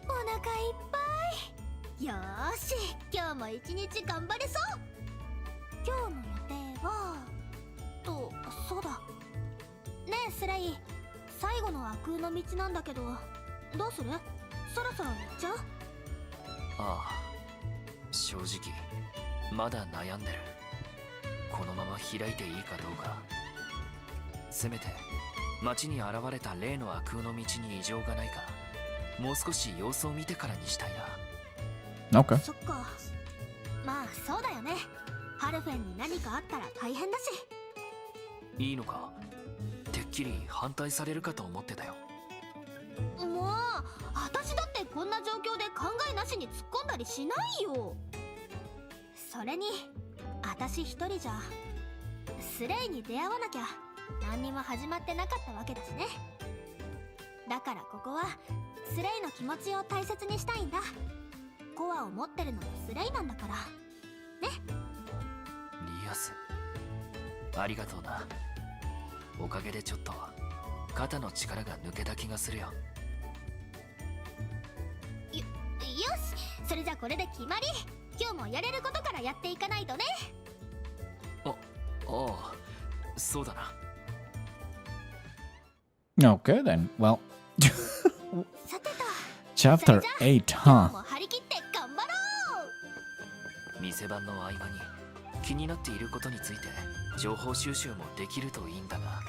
お腹いっぱい。よーし、今日も一日頑張れそう。今日の予定はそうだねえスレイ、最後の悪の道なんだけどどうする？そろそろ行っちゃう？ああ、正直まだ悩んでる。このまま開いていいかどうか。せめて街に現れた例の悪の道に異常がないかもう少し様子を見てからにしたいな。 Okay. そっか。まあそうだよね。ハルフェンに何かあったら大変だし。いいのか。てっきり反対されるかと思ってたよ。もう私だってこんな状況で考えなしに突っ込んだりしないよ。それに私一人じゃスレイに出会わなきゃ何にも始まってなかったわけだしね。だからここはスレイの気持ちを大切にしたいんだ。コアを持ってるのもスレイなんだからね。リアス、ありがとうな。おかげでちょっと肩の力が抜けた気がするよ。よし、それじゃこれで決まり。今日もやれることからやっていかないとね。ああ、そうだな。Okay then. Well, さてと chapter 8, 今 huh? 日も張り切って頑張ろ店番の合間に気になっていることについて情報収集もできるといいんだが、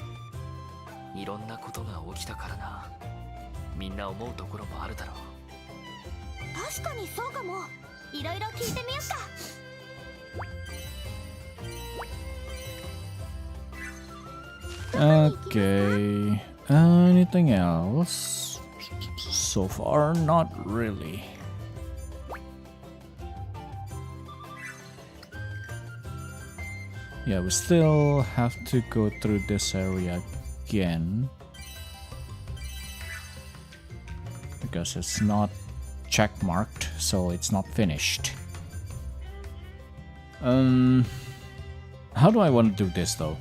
いろんなことが起きたからな。みんな思うところもあるだろう。う。確かにそうかも。いろいろ聞いてみよっか。Okay. Anything else? So far, not really. Yeah, we still have to go through this area again because it's not check marked, so it's not finished. How do I want to do this though?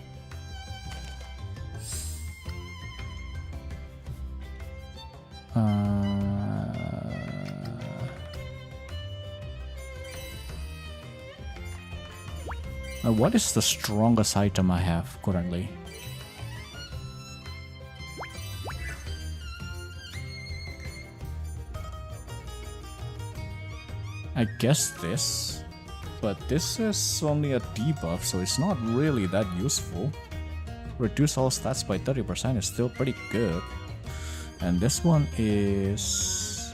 What is the strongest item I have currently? I guess this, but this is only a debuff, so it's not really that useful. Reduce all stats by 30% is still pretty good. And this one is...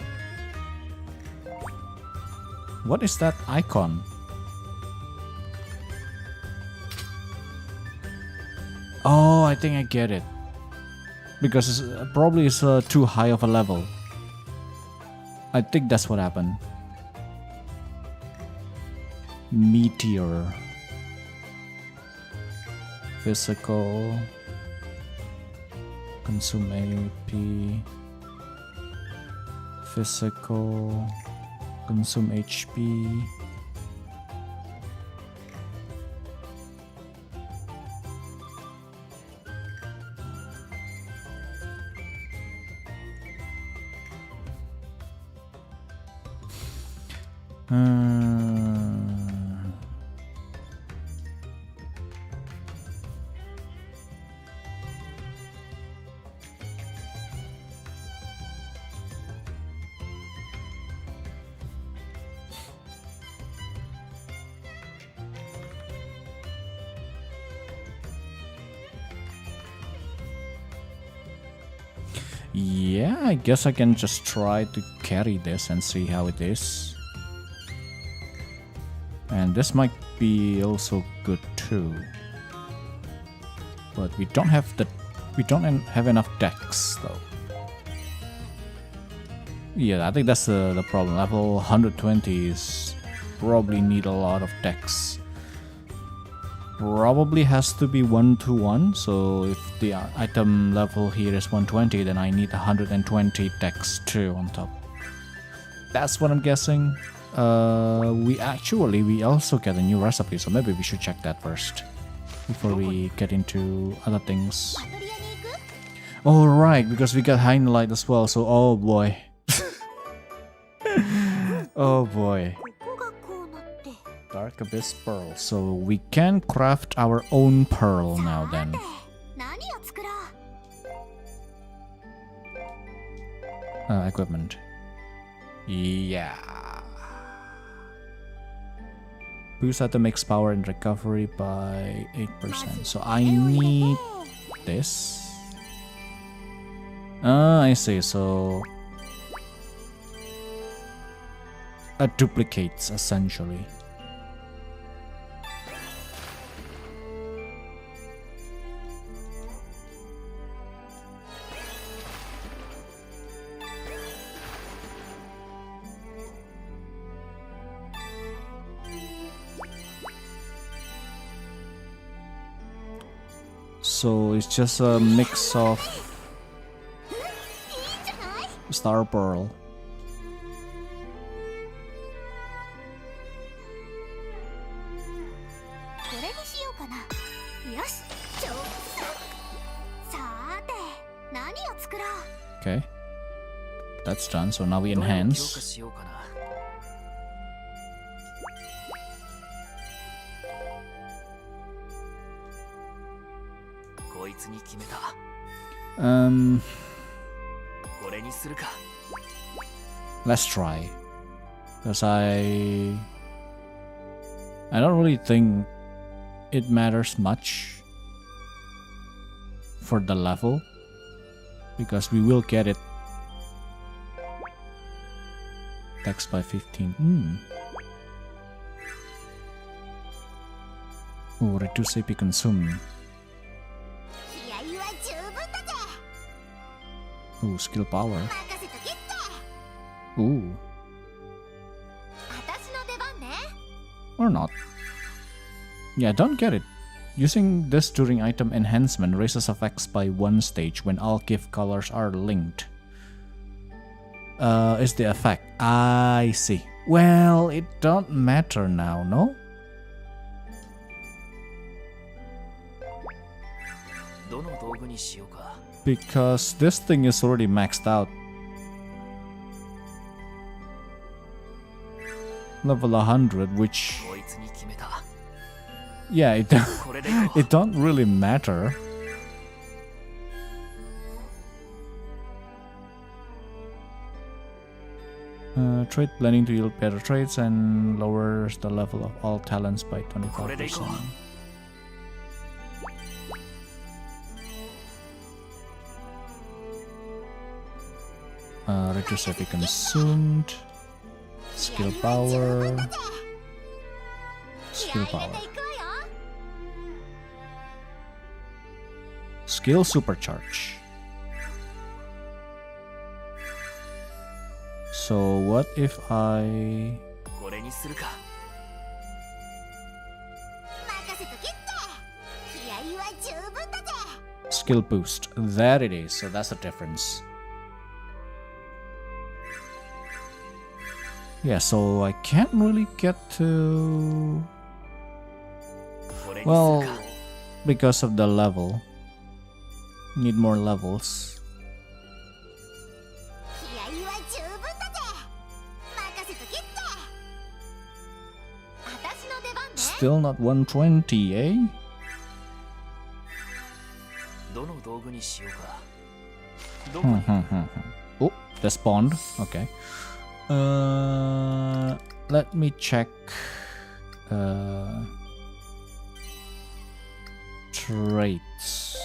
What is that icon? Oh, I think I get it. Because it's, probably it's too high of a level. I think that's what happened. Meteor. Physical. Consume AP. Physical. Consume HP. Yeah, I guess I can just try to carry this and see how it is. And this might be also good too. But we don't have enough decks though. Yeah, I think that's the problem. Level 120 is probably need a lot of decks. Probably has to be 1-to-1, so if the item level here is 120, then I need 120 decks too on top. That's what I'm guessing. We also get a new recipe, so maybe we should check that first before we get into other things. Alright, because we got highlight as well, so oh boy. Oh boy. Dark Abyss Pearl. So we can craft our own pearl now then. Equipment. Yeah. Boost item makes power and recovery by 8%. So I need this. I see. So it duplicates essentially. So it's just a mix of Star Pearl. Okay, that's done. So now we enhance. Let's try. Because I don't really think it matters much for the level, because we will get it dex by 15. Oh, reduce AP consumed. Ooh, skill power. Ooh. Or not. Yeah, don't get it. Using this during item enhancement raises effects by 1 stage when all gift colors are linked. Is the effect. I see. Well, it don't matter now, no? Because this thing is already maxed out. Level 100, which... Yeah, it don't really matter. Trade blending to yield better trades and lowers the level of all talents by 25%. Reduce AP consumed. Skill power. Skill power. Skill supercharge. So what if I... Skill boost. There it is. So that's the difference. Yeah, so I can't really get to... Well, because of the level. Need more levels. Still not 120, eh? Oh, the spawned. Okay. Let me check traits.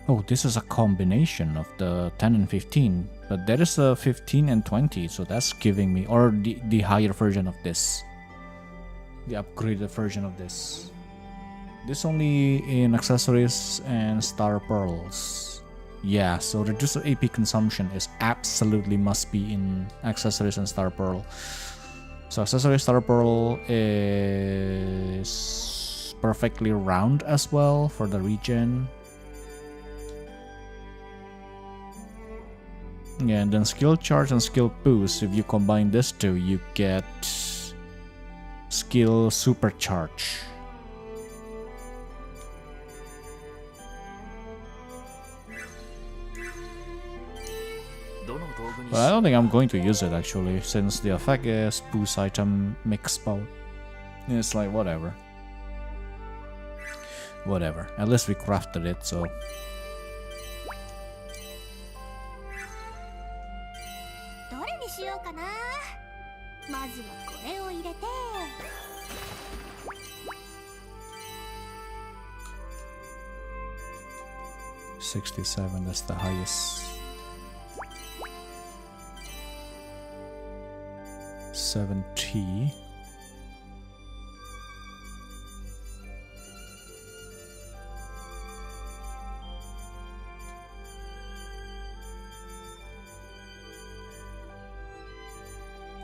Oh, this is a combination of the 10 and 15, but there is a 15 and 20, so that's giving me, or the higher version of this, the upgraded version of this. This only in accessories and star pearls. Yeah, so reduced AP consumption is absolutely must be in accessories and star pearl. So accessory star pearl is perfectly round as well for the regen. Yeah, and then skill charge and skill boost, if you combine this two, you get skill supercharge. But I don't think I'm going to use it actually, since the effect is boost item mix bout. It's like whatever. Whatever. At least we crafted it, so. どれにしようかな。まずはこれを入れて。67, that's the highest. 70.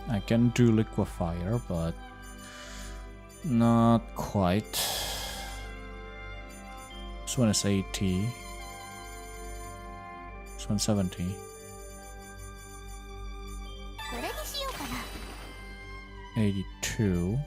I can do liquefier, but not quite. This one is 80. This one's 70. これにしようかな。 82.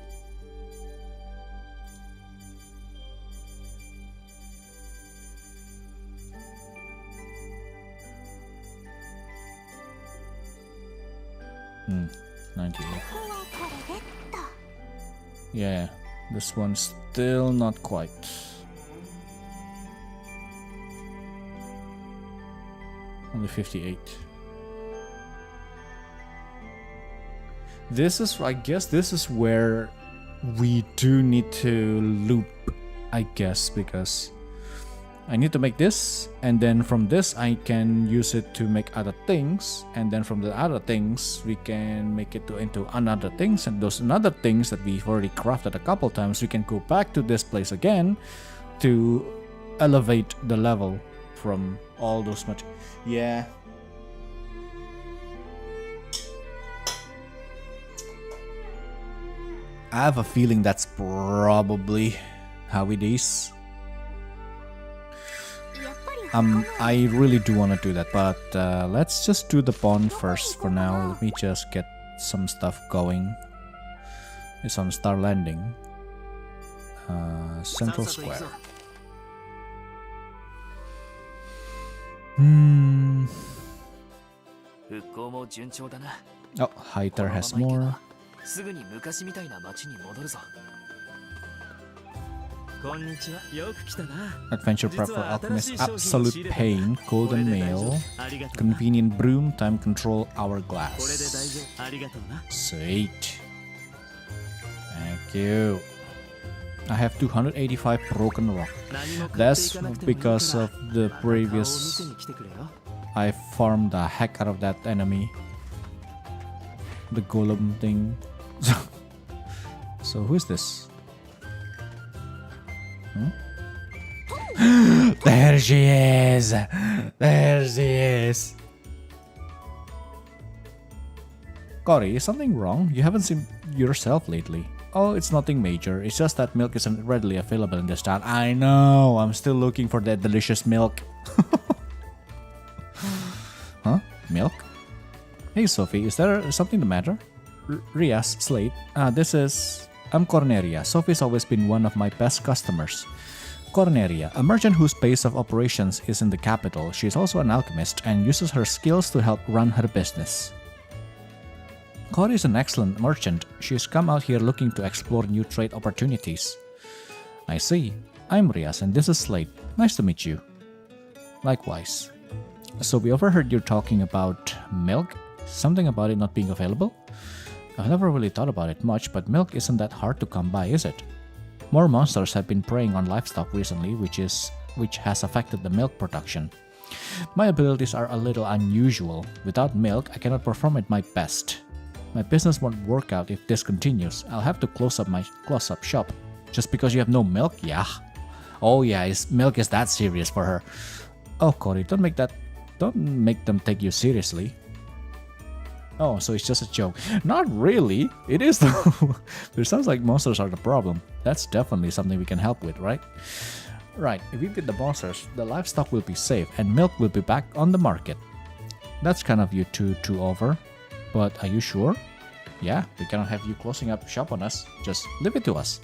Hmm, 98. ここはこれでっと。 Yeah, this one's still not quite. Only 58. This is, I guess this is where we do need to loop, I guess, because I need to make this, and then from this I can use it to make other things, and then from the other things we can make it into another things, and those another things that we've already crafted a couple times, we can go back to this place again to elevate the level from all those much. Yeah. I have a feeling that's probably how it is. I really do want to do that, but let's just do the bond first for now. Let me just get some stuff going. It's on Star Landing. Central Square. Oh, Hyter has more. すぐに昔みたいな街に戻るぞ。 Adventure prep for Alchemist, Absolute Pain, Golden Mail, Convenient Broom, Time Control, Hourglass. Sweet. Thank you. I have 285 Broken Rock. That's because of the previous... I farmed the heck out of that enemy. The golem thing. So who is this? There she is! There she is! Cory, is something wrong? You haven't seen yourself lately. Oh, it's nothing major. It's just that milk isn't readily available in this town. I know! I'm still looking for that delicious milk. Huh? Milk? Hey Sophie, is there something the matter? Rias, Slate. I'm Corneria. Sophie's always been one of my best customers. Corneria, a merchant whose base of operations is in the capital. She's also an alchemist and uses her skills to help run her business. Cory is an excellent merchant. She's come out here looking to explore new trade opportunities. I see. I'm Rias and this is Slate. Nice to meet you. Likewise. So we overheard you talking about milk? Something about it not being available? I've never really thought about it much, but milk isn't that hard to come by, is it? More monsters have been preying on livestock recently, which is which has affected the milk production. My abilities are a little unusual. Without milk, I cannot perform at my best. My business won't work out if this continues. I'll have to close up shop. Just because you have no milk? Yeah. Oh yeah, milk is that serious for her. Oh, Cory, don't make them take you seriously. Oh, so it's just a joke. Not really. It is though. It sounds like monsters are the problem. That's definitely something we can help with, right? Right, if we beat the monsters, the livestock will be safe and milk will be back on the market. That's kind of you two over. But are you sure? Yeah, we cannot have you closing up shop on us. Just leave it to us.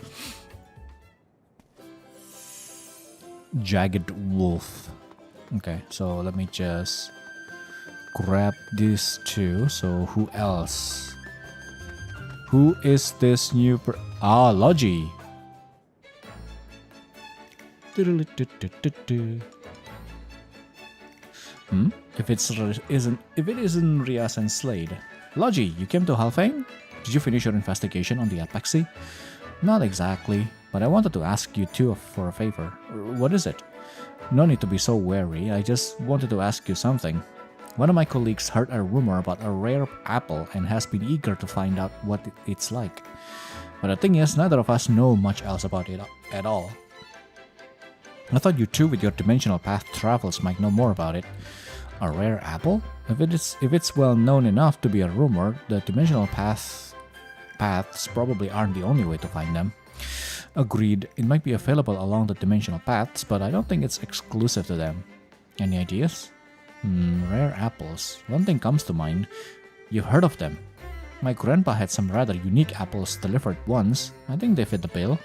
Jagged wolf. Okay, so let me just grab these two. So who else? Who is this new Logi. If it isn't Rias and Slade. Logi, you came to Halfane? Did you finish your investigation on the Apex? Not exactly, but I wanted to ask you two for a favor. What is it? No need to be so wary, I just wanted to ask you something. One of my colleagues heard a rumor about a rare apple and has been eager to find out what it's like. But the thing is, neither of us know much else about it at all. I thought you two with your dimensional path travels might know more about it. A rare apple? If it's well known enough to be a rumor, the dimensional paths probably aren't the only way to find them. Agreed, it might be available along the dimensional paths, but I don't think it's exclusive to them. Any ideas? Rare apples. One thing comes to mind. You've heard of them. My grandpa had some rather unique apples delivered once. I think they fit the bill.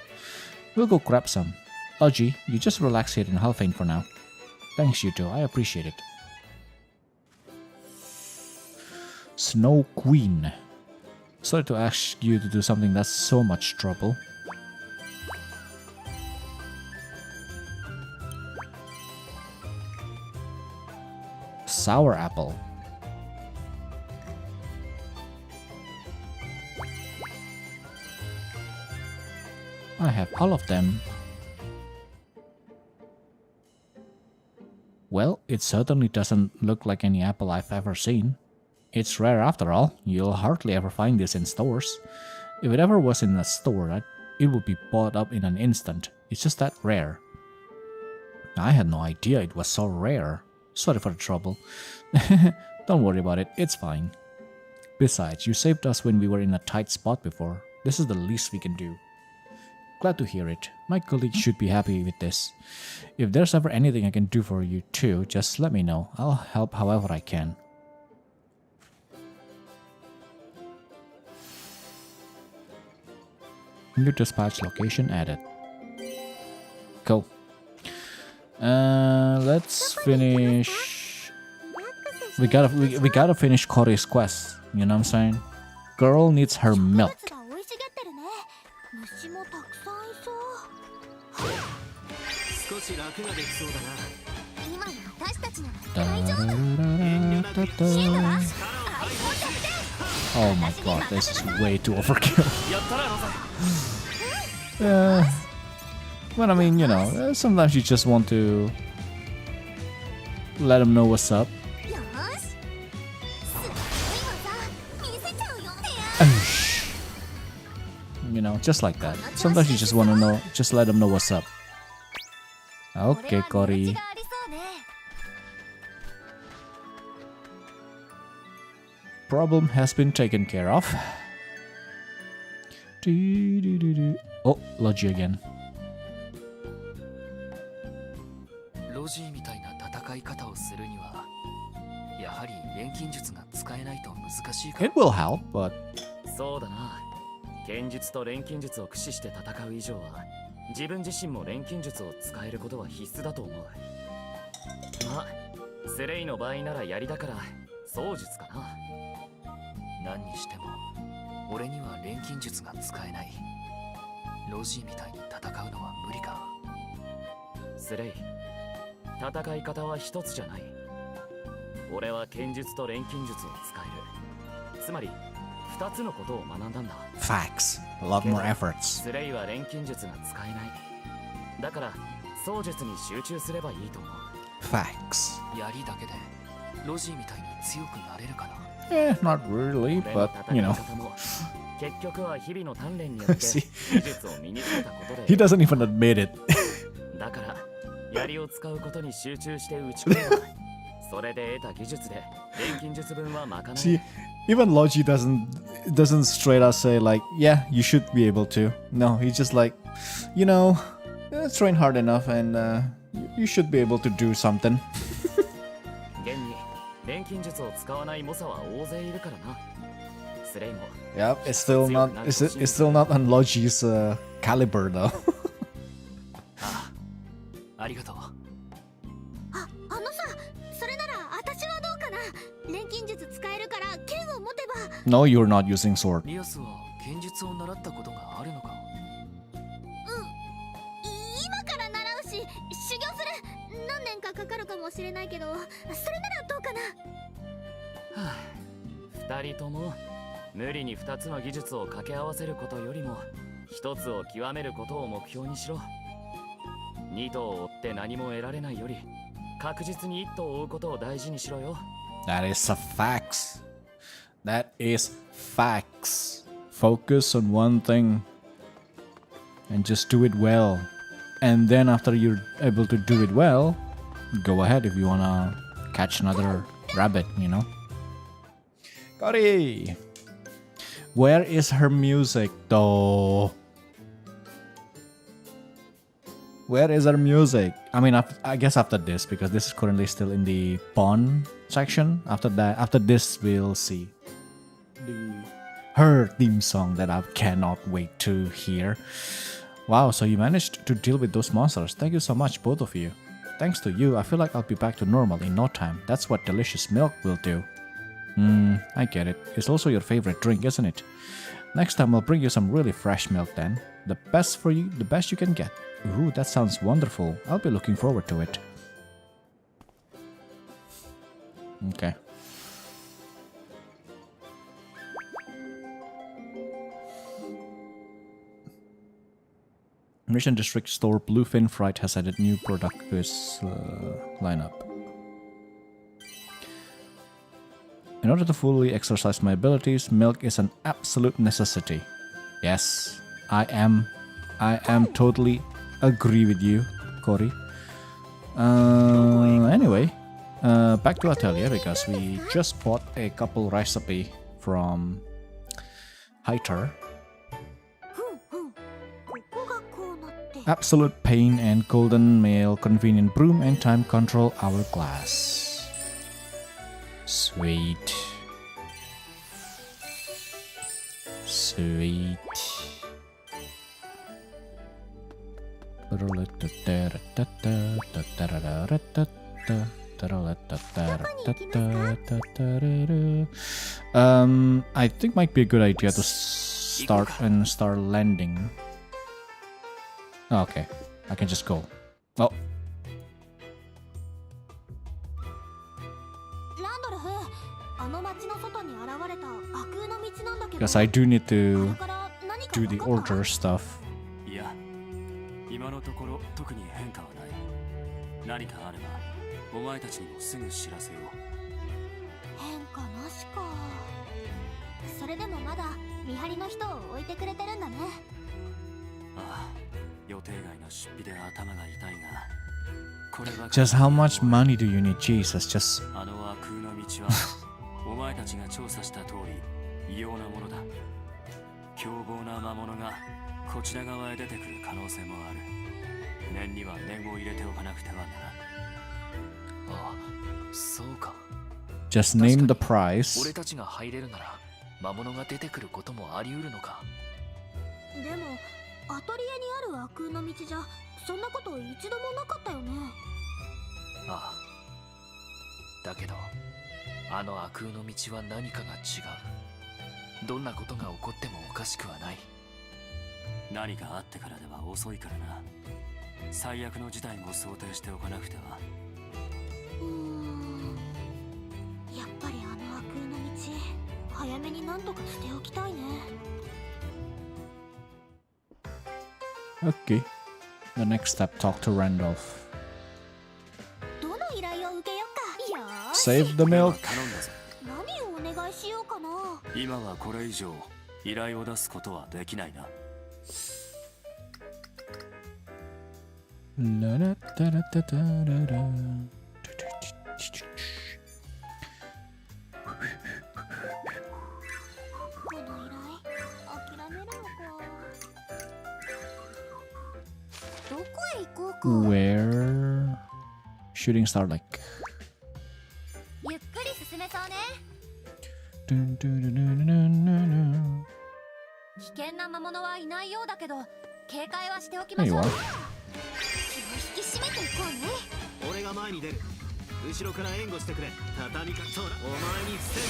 We'll go grab some. Logi, you just relax here in Halfane for now. Thanks, you two. I appreciate it. Snow Queen. Sorry to ask you to do something that's so much trouble. Sour apple. I have all of them. Well, it certainly doesn't look like any apple I've ever seen. It's rare after all. You'll hardly ever find this in stores. If it ever was in a store, it would be bought up in an instant. It's just that rare. I had no idea it was so rare. Sorry for the trouble. Don't worry about it, it's fine. Besides, you saved us when we were in a tight spot before. This is the least we can do. Glad to hear it. My colleagues should be happy with this. If there's ever anything I can do for you too, just let me know. I'll help however I can. New dispatch location added. Cool. Let's finish. We gotta finish Cory's quest. You know what I'm saying? Girl needs her milk. Oh my god, this is way too overkill. But I mean, you know, sometimes you just want to let them know what's up. You know, just like that. Sometimes you just want to know, just let them know what's up. Okay, Cory. Problem has been taken care of. Oh, Logi again. ロジーみたいな戦い方をするにはやはり錬金術が使えないと難しいか。 It will help, but そうだな。剣術と錬金術を駆使して戦う以上は自分自身も錬金術を使えることは必須だと思う。まあスレイの場合なら槍だから槍術かな。何にしても俺には錬金術が使えない。ロジーみたいに戦うのは無理か。スレイ、戦い方は一つじゃない。俺は剣術と錬金術を使える。つまり二つのことを学んだんだ。facts. A lot more efforts. スレイは錬金術が使えない。だから槍術に集中すればいいと思う。 Facts. 槍だけでロジーみたいに強くなれるかな。 Not really, 俺の but 戦 you い know. 方も結局は日々の鍛錬によって See? 技術を身につけたこと He で、 doesn't even admit it. だから槍を使うことに集中して打ち込めば、それで得た技術で錬金術分は賄え See, る。 even Logi doesn't straight up say like, yeah, you should be able to. No, he's just like, you know, train hard enough and you should be able to do something. 現に錬金術を使わない猛者は大勢いるからな。スレイも Yep, it's still not it's still not on Logi's caliber though. ありがとう。あのさ、それなら私はどうかな。錬金術使えるから剣を持てば。 No, you're not using sword. リアスは剣術を習ったことがあるのか。今から習うし、修行する。何年かかかるかもしれないけど、それならどうかな。二人とも無理に2つの技術を掛け合わせることよりも1つを極めることを目標にしろ。2頭を追って何も得られないより確実に1頭を追うことを大事にしろよ。 That is a facts. That is facts. Focus on one thing and just do it well. And then after you're able to do it well, go ahead if you wanna catch another rabbit, you know. Cory! Where is her music though? Where is her music? I mean, I guess after this, because this is currently still in the pawn section. After that, after this, we'll see her theme song that I cannot wait to hear. Wow, so you managed to deal with those monsters. Thank you so much, both of you. Thanks to you, I feel like I'll be back to normal in no time. That's what delicious milk will do. I get it. It's also your favorite drink, isn't it? Next time I'll bring you some really fresh milk then. The best for you, the best you can get. Ooh, that sounds wonderful. I'll be looking forward to it. Okay. Mission District store Bluefin Fright has added new product to its lineup. In order to fully exercise my abilities, milk is an absolute necessity. Yes, I am totally agree with you, Cory. Anyway, back to Atelier because we just bought a couple recipe from Heiter. Absolute Pain and Golden Mail Convenient Broom and Time Control Hourglass. Sweet. Sweet. I think might be a good idea to start landing. Oh, okay, I can just go. Oh. Because I do need to do the order stuff. いや、今のところ特に変化はない。何かあればお前たちにもすぐ知らせよう。変化なしか。それでもまだ見張りの人を置いてくれてるんだね。ああ、予定外の出費で頭が痛いが、こればかり Just how much money do you need, Jesus? Just あの悪空の道はお前たちが調査した通り異様なものだ。凶暴な魔物がこちら側へ出てくる可能性もある。念には念を入れておかなくてはならん。ああ、そうか。 just name the price. 俺たちが入れるなら魔物が出てくることもあり得るのか。でもアトリエにある悪空の道じゃそんなこと一度もなかったよね。ああ。だけどあの悪空の道は何かが違う。どんなことが起こってもおかしくはない。何かあってからでは遅いからな。最悪の事態も想定しておかなくては。やっぱりあの悪空の道早めになんとかしておきたいね。 Okay. The next step, talk to Randolph. どの依頼を受けよっか。よーし Save the milk. 頼んだぞ。何をお願いしようかな。今はこれ以上依頼を出すことはできないな。La da da da da da da. この依頼諦めるのか。どこへ行こうか。 Where? Shooting star like. ゆっくり進めそうね。 Dun, dun, dun, dun, dun, dun, dun. 危険な魔物はいないようだけど警戒はしておき There まし you ょう。 are. 気を引き締めていこうね。俺が前に出る。後ろから援護してくれ。畳みかそうだ。お前に防げ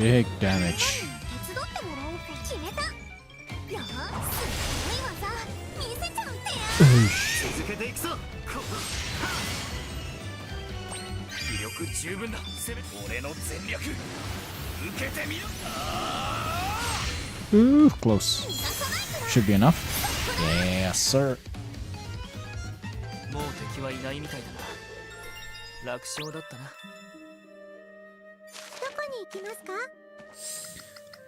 るか。 Big damage. 手伝ってもらおうか。決めた。よーすごい技見せちゃうってや。続けていくぞ。気力十分だ。攻め俺の全力受けてみろ。 Ooh, close. Should be enough. Yes, sir. もう敵はいないみたいだな。楽勝だったな。どこに行きますか。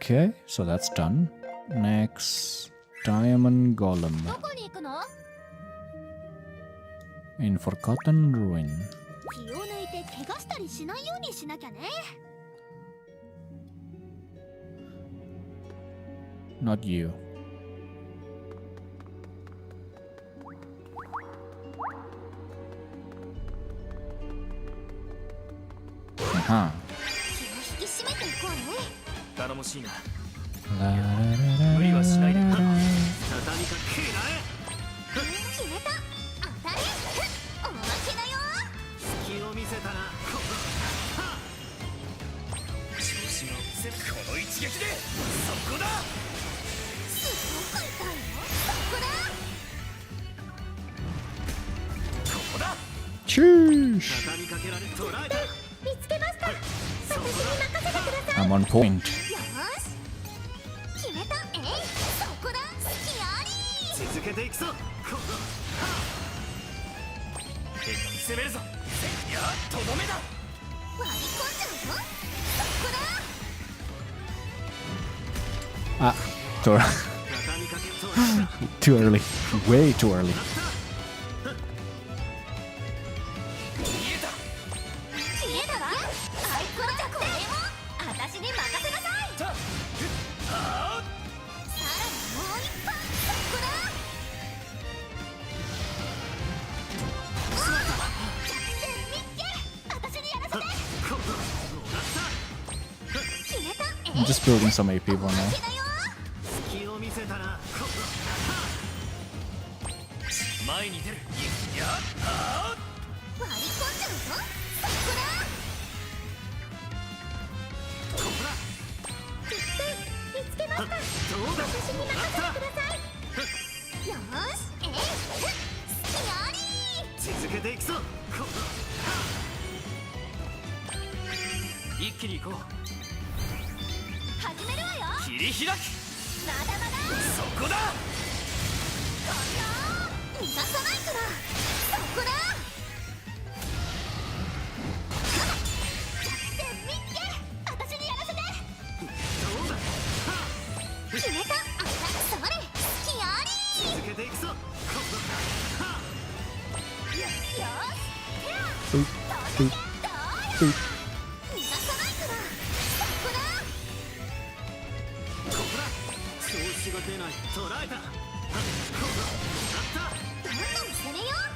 Okay, so that's done. Next, Diamond ど Golem こに行くの。 in Forgotten Ruin. 気を抜いて怪我したりしないようにしなきゃね。 Not you. Aha. 気を引き締めていこうね。頼もしいな。 La, la, la, 無理はしないで。 la, la. 畳みか決めた。当たり。おまけだよ。隙を見せたな。調子が攻めこの一撃でそこだ。すごく痛いよ。そこだ。ここだ。 Sheesh. 畳みかけられ捉えた。見つけました。私に任せてください。 I'm on point. よーし決めた。そこだ。隙あり。続けていくぞ。攻めるぞ。いやとどめだ。割り込んじゃうぞ。そこだ。 Ah, too, 畳みかけ捉えた。 too early. Way too early. 見えた。消えたわ。あいつはじゃこれを私に任せなさい。たあさらにもう一本。そこだ。弱点見っけ。私にやらせて。決めた。 I'm just building some AP for now. けだよ。隙を見せたな。前に出る。いや割り込んじゃうぞ。そこだ。絶対見つけました。どうだ。私に任せてください。よーし。隙あり。続けていくぞ。一気に行こう。始めるわよ。切り開く。まだまだ。そこだ。逃がさないから。そこだ。弱点見っけ。私にやらせて。どうだ。決めた。あらそれ。隙あり。続けていくぞ。よーし。てら。 Boop, どう boop, よ。 boop. 逃がさないから。そこだ。調子が出ない。捉えた。どんどん攻めよう。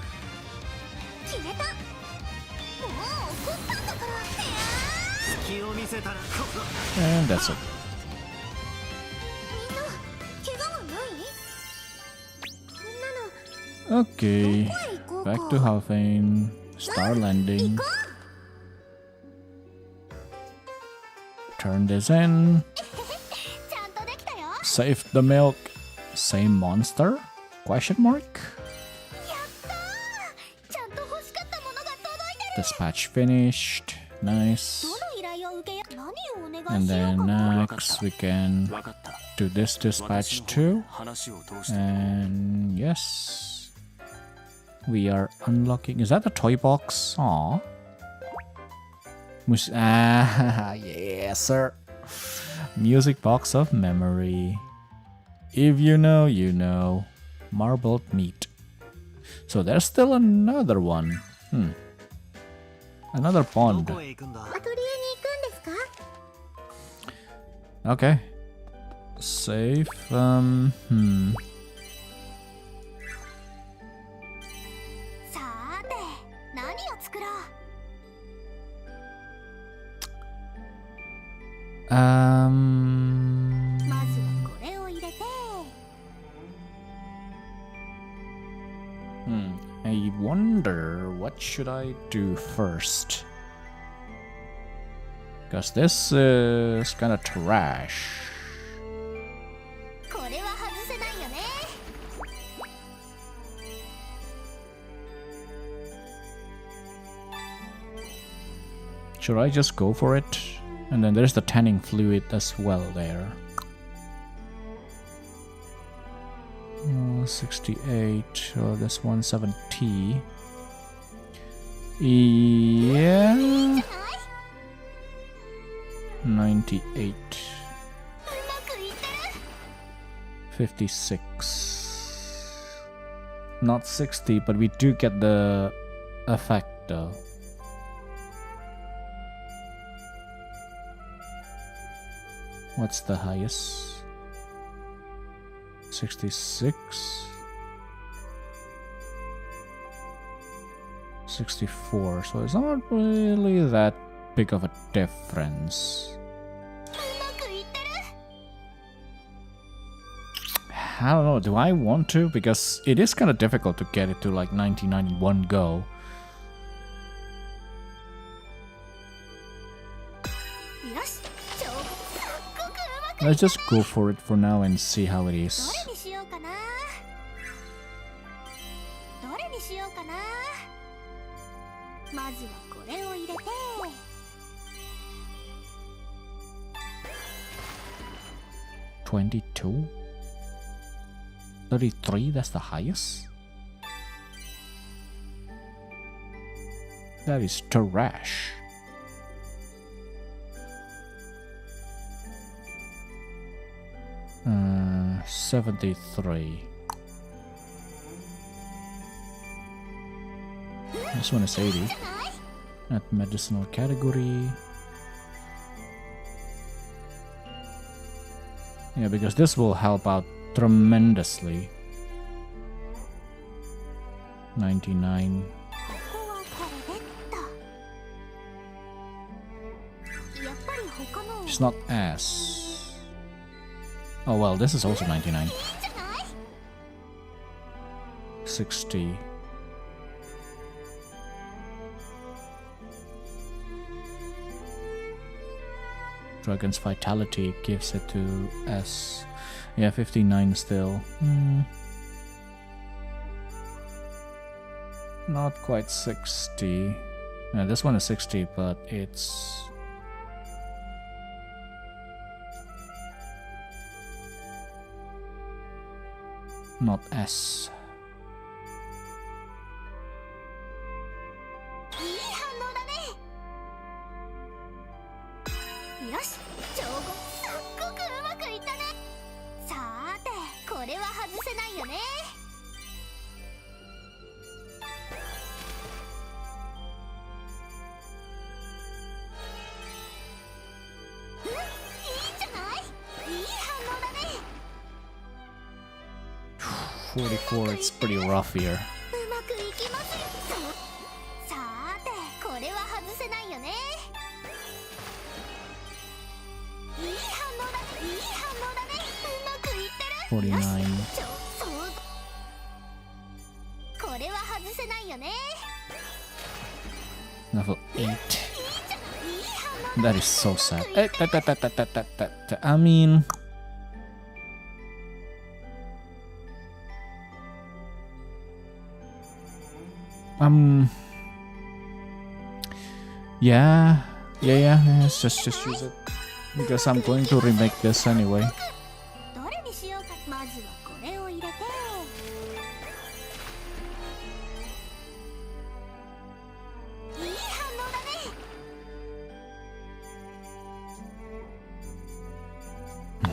決めた。もう怒ったんだから。隙を見せたな。 And that's it. みんな怪我はない？こんなの Okay. どこへ行こうか。 Back to Halfane. Star landing. 行こ Turn this in. う。ちゃんとできたよ。 Save the milk. Same monster? Question mark? やったー。ちゃんと欲しかったものが届いてる。 Dispatch finished. Nice. どの依頼を受けよ。何をお願 And いしよう then かな。 next we can 分かった。do this dispatch too. 話を通して And yes, we are unlocking. Is that a toy box? Aw. Yes, sir. Music box of memory. If you know, you know. Marbled meat. So there's still another one. Another ど pond. こへ行くんだ？アトリエに行くんですか？ Okay. Save. さーて、何を作ろう。 まずはこれを入れて。 I wonder what should I do first? Because this is kind of trash. これは外せないよね。 Should I just go for it? And then there's the tanning fluid as well there. 68. Oh, this 170. Yeah. 98. うまくいってる。 56. Not 60, but we do get the effect though. What's the highest? 66. 64. So it's not really that big of a difference. うまくいってる。 I don't know, do I want to? Because it is kind of difficult to get it to like 99 in one go. よし、超すっごくうまく。 Let's just go for it for now and see how it is. どれにしようかな。どれにしようかな。まずはこれを入れて。 22? 33, that's the highest? That is trash. Uh, 73. This one is 80. At medicinal category. Yeah, because this will help out tremendously. 99. ここはこれでっと。やっぱり他の。 It's not S. Oh well, this is also 99. じゃない？ 60. Dragon's Vitality gives it to S. Yeah, 59 still. Not quite 60. Yeah, this one is 60, but it's... not S. いい反応だね。よし、超すっごくうまくいったね。さーて、これは外せないよね。いいんじゃない？いい反応だね。 44, it's pretty rough here. うまくいきますよ。さーて、これは外せないよね。いい反応だね。いい反応だね。うまくいってる。 49. そう。これは外せないよね。 Level 8. いい反応 That is so sad. I mean... Yeah. Let's just use it. Because I'm going to remake this anyway.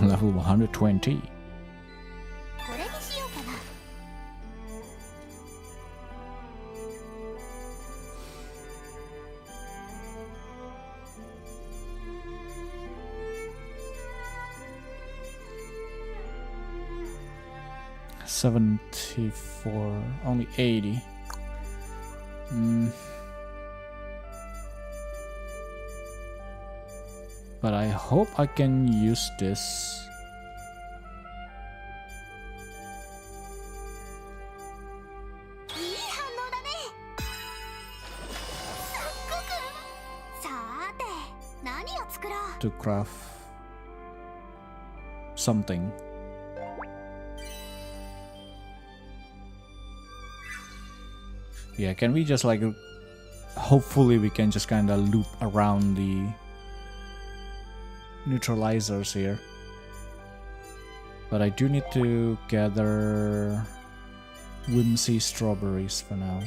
Level 120. これにしようかな。74, only 80. But I hope I can use this. いい反応だね。すっごく。さーて、何を作ろう。 To craft something. Yeah, can we just like hopefully we can just kind of loop around the neutralizers here. But I do need to gather whimsy strawberries for now.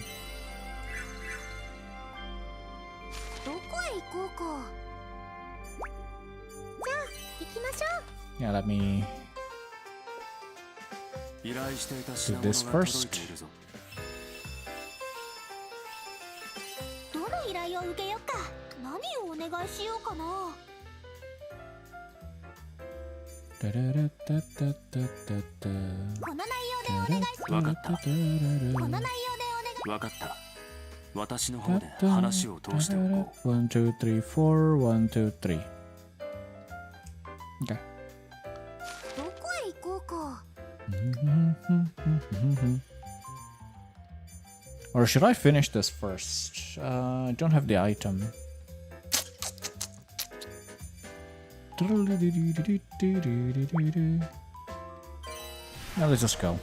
どこへ行こうか。じゃあ行きましょう。 Yeah, let me 依頼していた do 品 this 物が届い first. ているぞ。どの依頼を受けようか。何をお願いしようかな。この内容でお願いしわかった。この内容でお願い。わかった。私の方で話を通しておこう。 1, 2, 3, 4, 1, 2, 3. Okay. どこへ行こうか。 Or should I finish this first? I don't have the item. Now let's just go.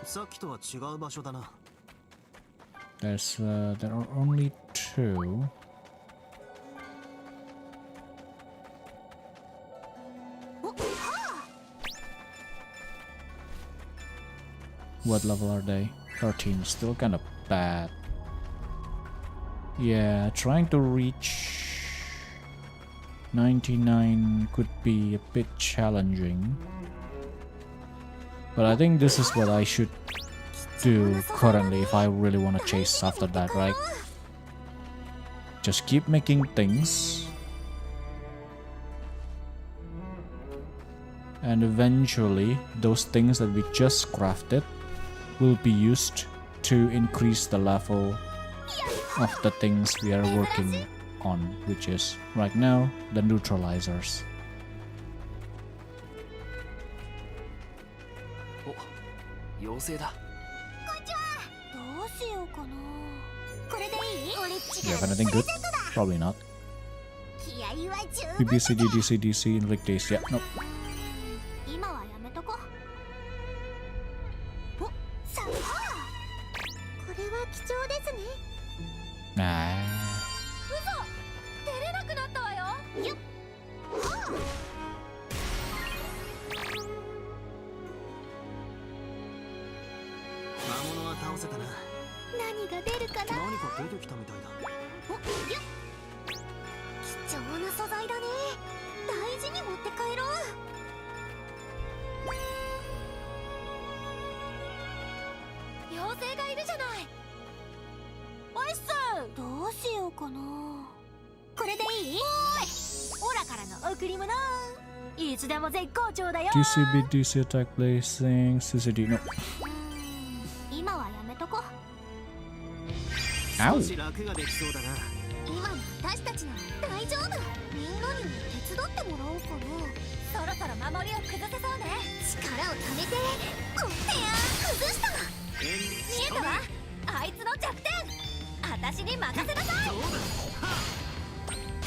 さっきとは違う場所だな。 There are only 2. What level are they? 13. Still kind of bad. Yeah, trying to reach 99 could be a bit challenging. But I think this is what I should do currently if I really want to chase after that, right? Just keep making things. And eventually, those things that we just crafted will be used to increase the level of the things we are working on, which is right now the neutralizers. お、妖精だ。どうしようかな。これでいい？これ Do you have anything good? Probably not. 気合は十分。 BBC, DDC, DC, Inlick Days. Yeah, nope. 今はやめとこ。お、さあ。これは貴重ですね。 Nah. 嘘。出れなくなったわよ。よっ。魔物は倒せたな。何が出るかな。何か出てきたみたいだ。お、よっ。貴重な素材だね。大事に持って帰ろう。妖精がいるじゃない。おいっす。どうしようかな。これでいい？おーい。オラからの贈り物。いつでも絶好調だよ。 DCB, DC attack placing, CCD. No. 今はやめとこ。Ow. 少し楽ができそうだな。今の私たちなら大丈夫。みんなにも手伝ってもらおうかな。そろそろ守りを崩せそうね。力を貯めて。おってや崩した。見えたわ。あいつの弱点。私に任せなさい。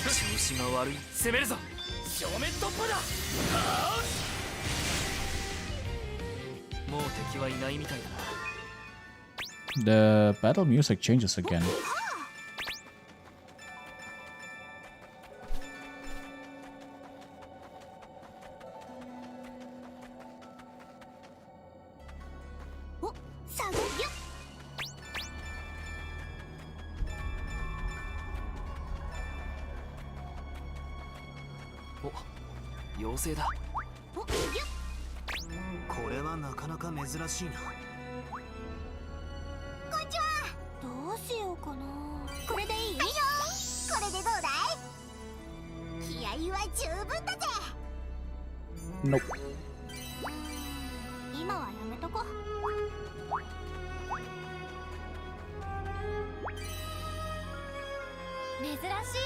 調子が悪い。攻めるぞ。正面突破だ。もう敵はいないみたいだな。 The battle music changes again. お、さごよ。お、妖精だ。およっこれはなかなか珍しいな。こんにちは。どうしようかな。これでいい？いいよ。これでどうだい？気合は十分だぜ。Nope. 今はやめとこ。珍し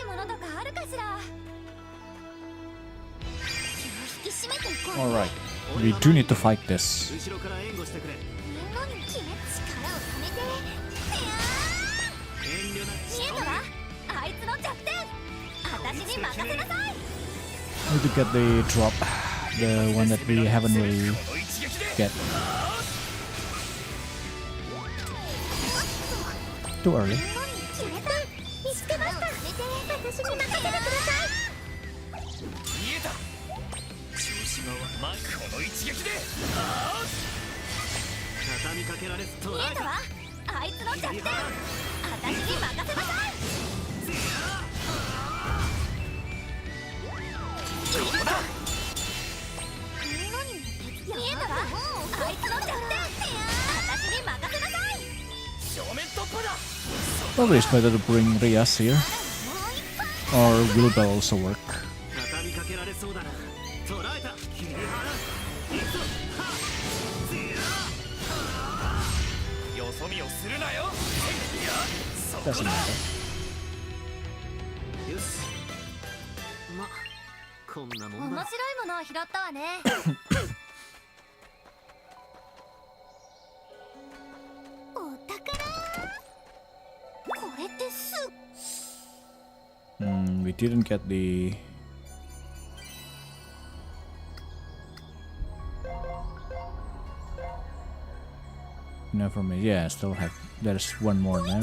いものとかあるかしら。気を引き締めていこう。 Alright. We do need to fight this. 後ろから援護してくれ。みんなに決め力をためて。遠慮なく見えたわ。あいつの弱点。私に任せなさい。 Need to get the drop. The one that we haven't really get. Too early. 決めた。見つけました。私に任せてください。見えた。調子がまこの一撃で。畳みかけられず捕らえた。見えたわ。あいつの弱点。私に任せなさい。ここだ。見えたわ。あいつの弱点。私に任せなさい。正面突破だ。 Probably it's better to bring Rias here. Or will that also work? 畳みかけられそうだな。捕らえた。切り払う。いくぞ。はっ。よそ見をするなよ。いや、そこ Doesn't だ。 matter. よし。ま、こんなもんだ。面白いものを拾ったわね。お宝。これってす。We didn't get the. Never mind. Yeah, I still have. There's one more there.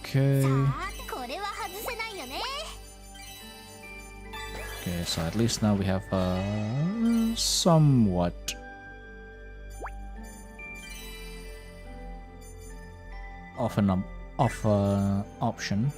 Okay. さあ、これは外せないよね。 Okay, so at least now we have somewhat of an option.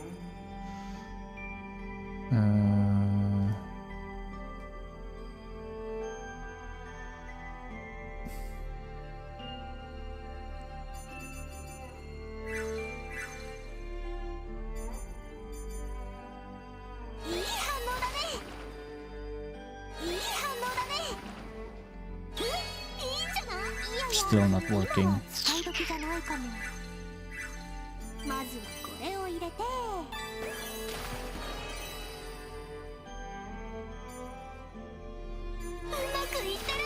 Still not working. 使い時じゃないかも。まずはこれを入れて。うまくいってる。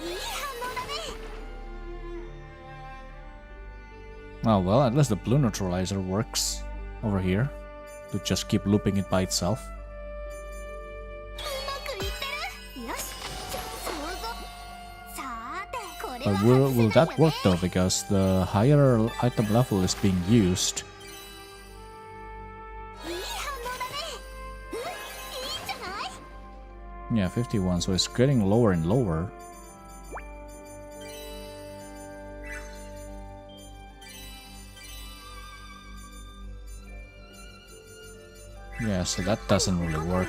いい反応だね。 Oh well, at least the blue neutralizer works over here to just keep looping it by itself. うまくいってる。よし。そうぞ。さて、これ But は will that work though? Because the higher item level is being used. いい反応だね。いいんじゃない？ Yeah, 51, so it's getting lower and lower. Yeah, so that doesn't really work.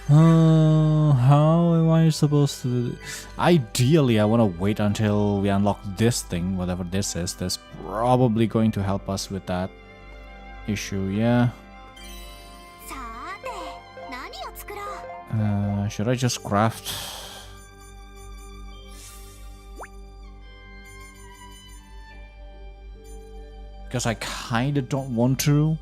How am I supposed to... Ideally, I want to wait until we unlock this thing, whatever this is. That's probably going to help us with that issue, yeah. さて、何を作ろう。 Should I just craft? Because I kinda don't want to.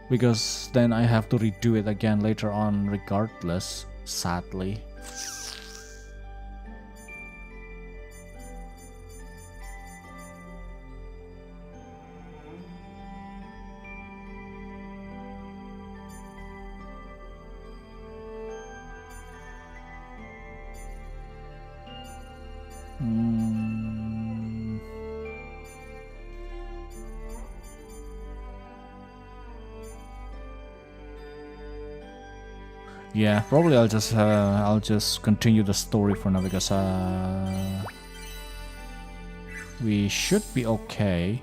Because then I have to redo it again later on regardless, sadly. Yeah, probably I'll just continue the story for now because we should be okay.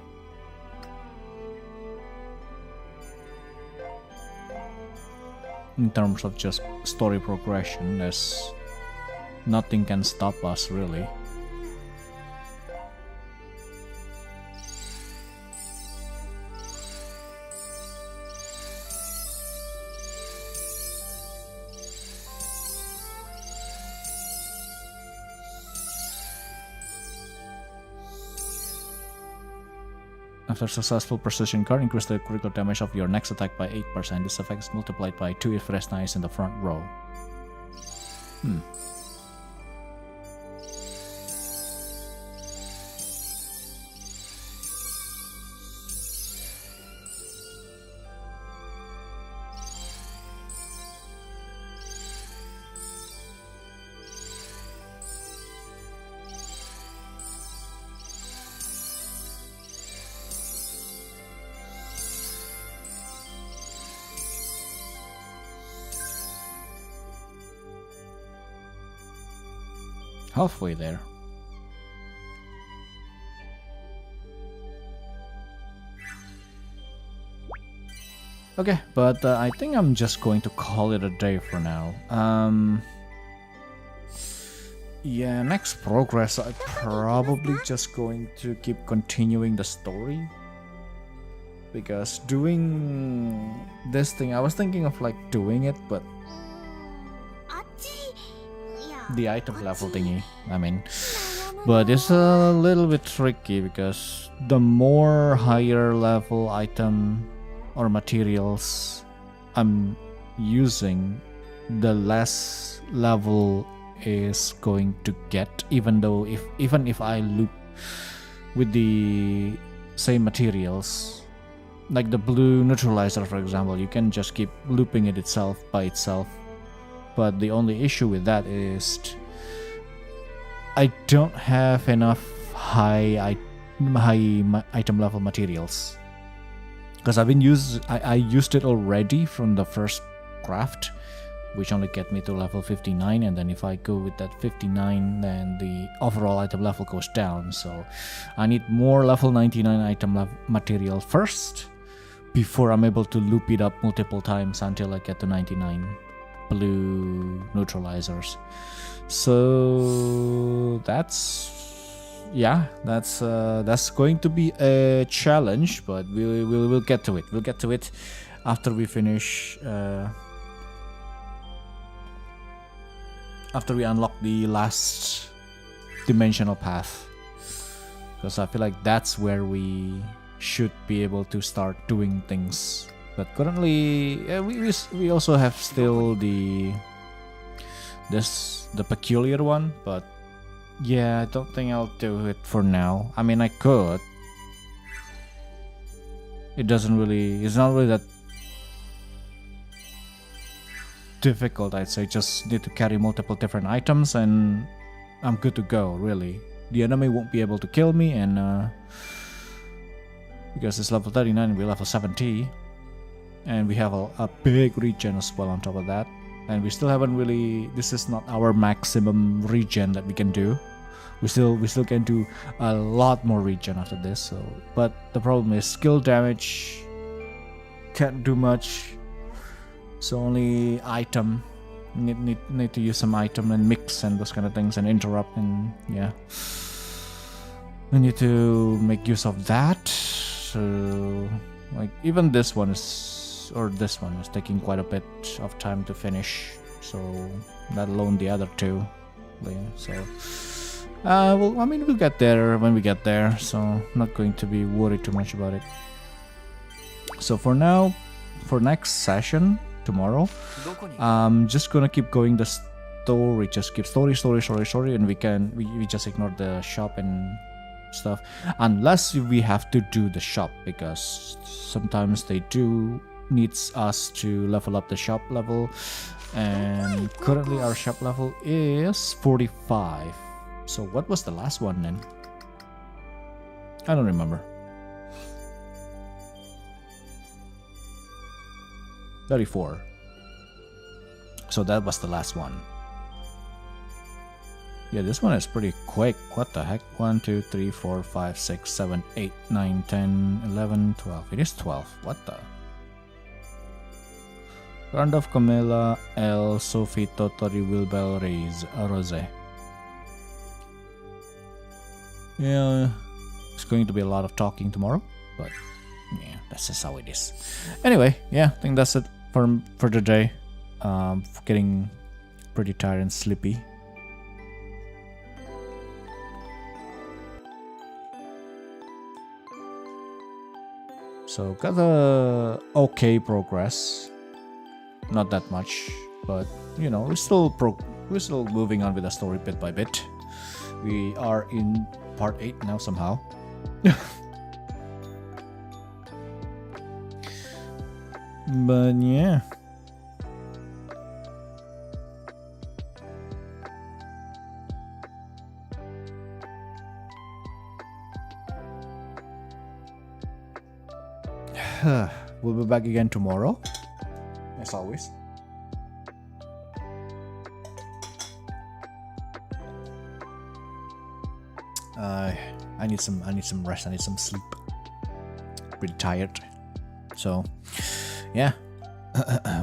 In terms of just story progression, as nothing can stop us really. After successful precision card, increase the critical damage of your next attack by 8%. This effect is multiplied by 2 if Resna is in the front row. Halfway there. Okay, but I think I'm just going to call it a day for now. Yeah, next progress, I'm probably just going to keep continuing the story. Because doing this thing, I was thinking of like doing it, but the item level thingy, I mean. But it's a little bit tricky because the more higher level item or materials I'm using, the less level is going to get, even if I loop with the same materials. Like the blue neutralizer, for example, you can just keep looping it by itself. But the only issue with that is I don't have enough high item level materials. Because I used it already from the first craft, which only get me to level 59, and then if I go with that 59, then the overall item level goes down. So I need more level 99 item material first before I'm able to loop it up multiple times until I get to 99 blue neutralizers. So that's going to be a challenge, but we'll get to it. We'll get to it after we finish. After we unlock the last dimensional path, because I feel like that's where we should be able to start doing things. But currently, we also have still the peculiar one, but yeah, I don't think I'll do it for now. I mean, I could. It's not really that difficult, I'd say. Just need to carry multiple different items and I'm good to go, really. The enemy won't be able to kill me, and because it's level 39 and we're level 70, and we have a big regen as well on top of that. And we still haven't really, this is not our maximum regen that we can do. We still can do a lot more regen after this. So, but the problem is skill damage can't do much. So only item, need to use some item and mix and those kind of things and interrupt, and yeah, we need to make use of that. So like even this one is taking quite a bit of time to finish, so let alone the other two. Yeah, so well, I mean, we'll get there when we get there, so I'm not going to be worried too much about it. So for now, for next session tomorrow, I'm just gonna keep going the story, just keep story, and we just ignore the shop and stuff, unless we have to do the shop, because sometimes they do needs us to level up the shop level, and currently our shop level is 45. So what was the last one then? I don't remember. 34. So that was the last one. Yeah, this one is pretty quick. What the heck? 1, 2, 3, 4, 5, 6, 7, 8, 9, 10, 11, 12. It is 12. What the? Randolph, Camilla, L, Sophie, Totori, Wilbel, Rose. Yeah, it's going to be a lot of talking tomorrow, but yeah, that's just how it is. Anyway, yeah, I think that's it for today. Getting pretty tired and sleepy. So got a okay progress, not that much, but you know we're still moving on with the story bit by bit. We are in part 8 now somehow. But yeah. We'll be back again tomorrow, as always. I need some rest. I need some sleep. Pretty tired. So, yeah,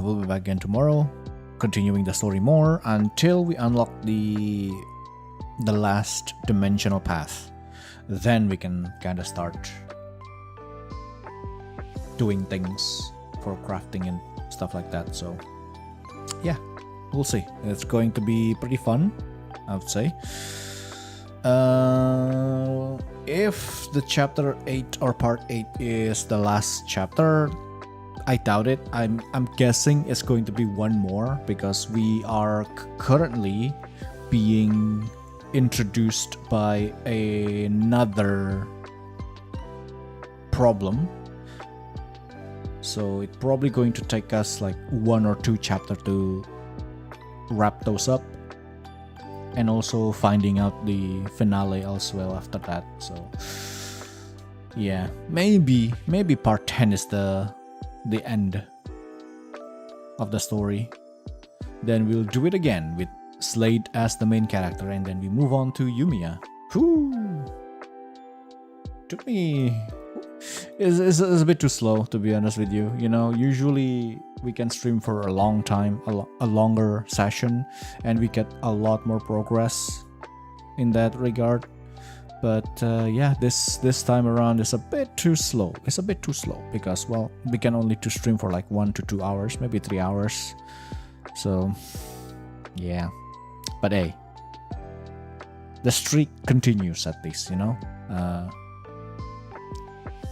we'll be back again tomorrow, continuing the story more until we unlock the last dimensional path. Then we can kind of start doing things for crafting and stuff like that. So yeah, we'll see. It's going to be pretty fun, I would say. If the chapter 8 or part 8 is the last chapter, I doubt it. I'm guessing it's going to be one more, because we are currently being introduced by another problem. So it's probably going to take us like 1 or 2 chapters to wrap those up, and also finding out the finale as well after that. So yeah, maybe part 10 is the end of the story. Then we'll do it again with Slade as the main character, and then we move on to Yumiya. Whew. Took me... It's a bit too slow, to be honest with you. You know, usually we can stream for a long time, a longer session, and we get a lot more progress in that regard. But yeah, this time around is a bit too slow. It's a bit too slow because, well, we can only stream for like 1 to 2 hours, maybe 3 hours. So yeah, but hey, the streak continues at least, you know.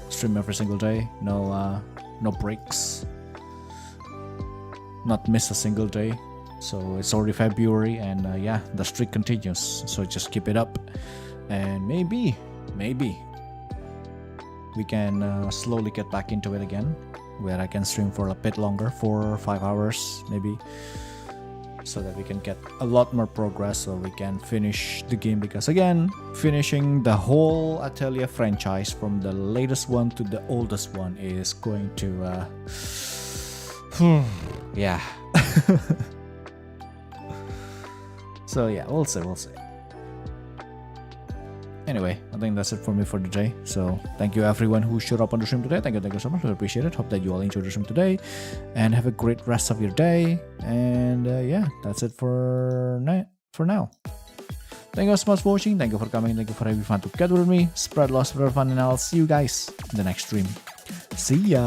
Stream every single day, no breaks, not miss a single day. So it's already February, and yeah, the streak continues. So just keep it up, and maybe we can slowly get back into it again, where I can stream for a bit longer, 4 or 5 hours maybe, so that we can get a lot more progress, so we can finish the game. Because again, finishing the whole Atelier franchise from the latest one to the oldest one is going to yeah. So yeah, we'll see. Anyway, I think that's it for me for today. So thank you everyone who showed up on the stream today. Thank you so much. I appreciate it. Hope that you all enjoyed the stream today, and have a great rest of your day. And yeah, that's it for now. Thank you so much for watching. Thank you for coming. Thank you for having fun together with me. Spread love, spread fun, and I'll see you guys in the next stream. See ya.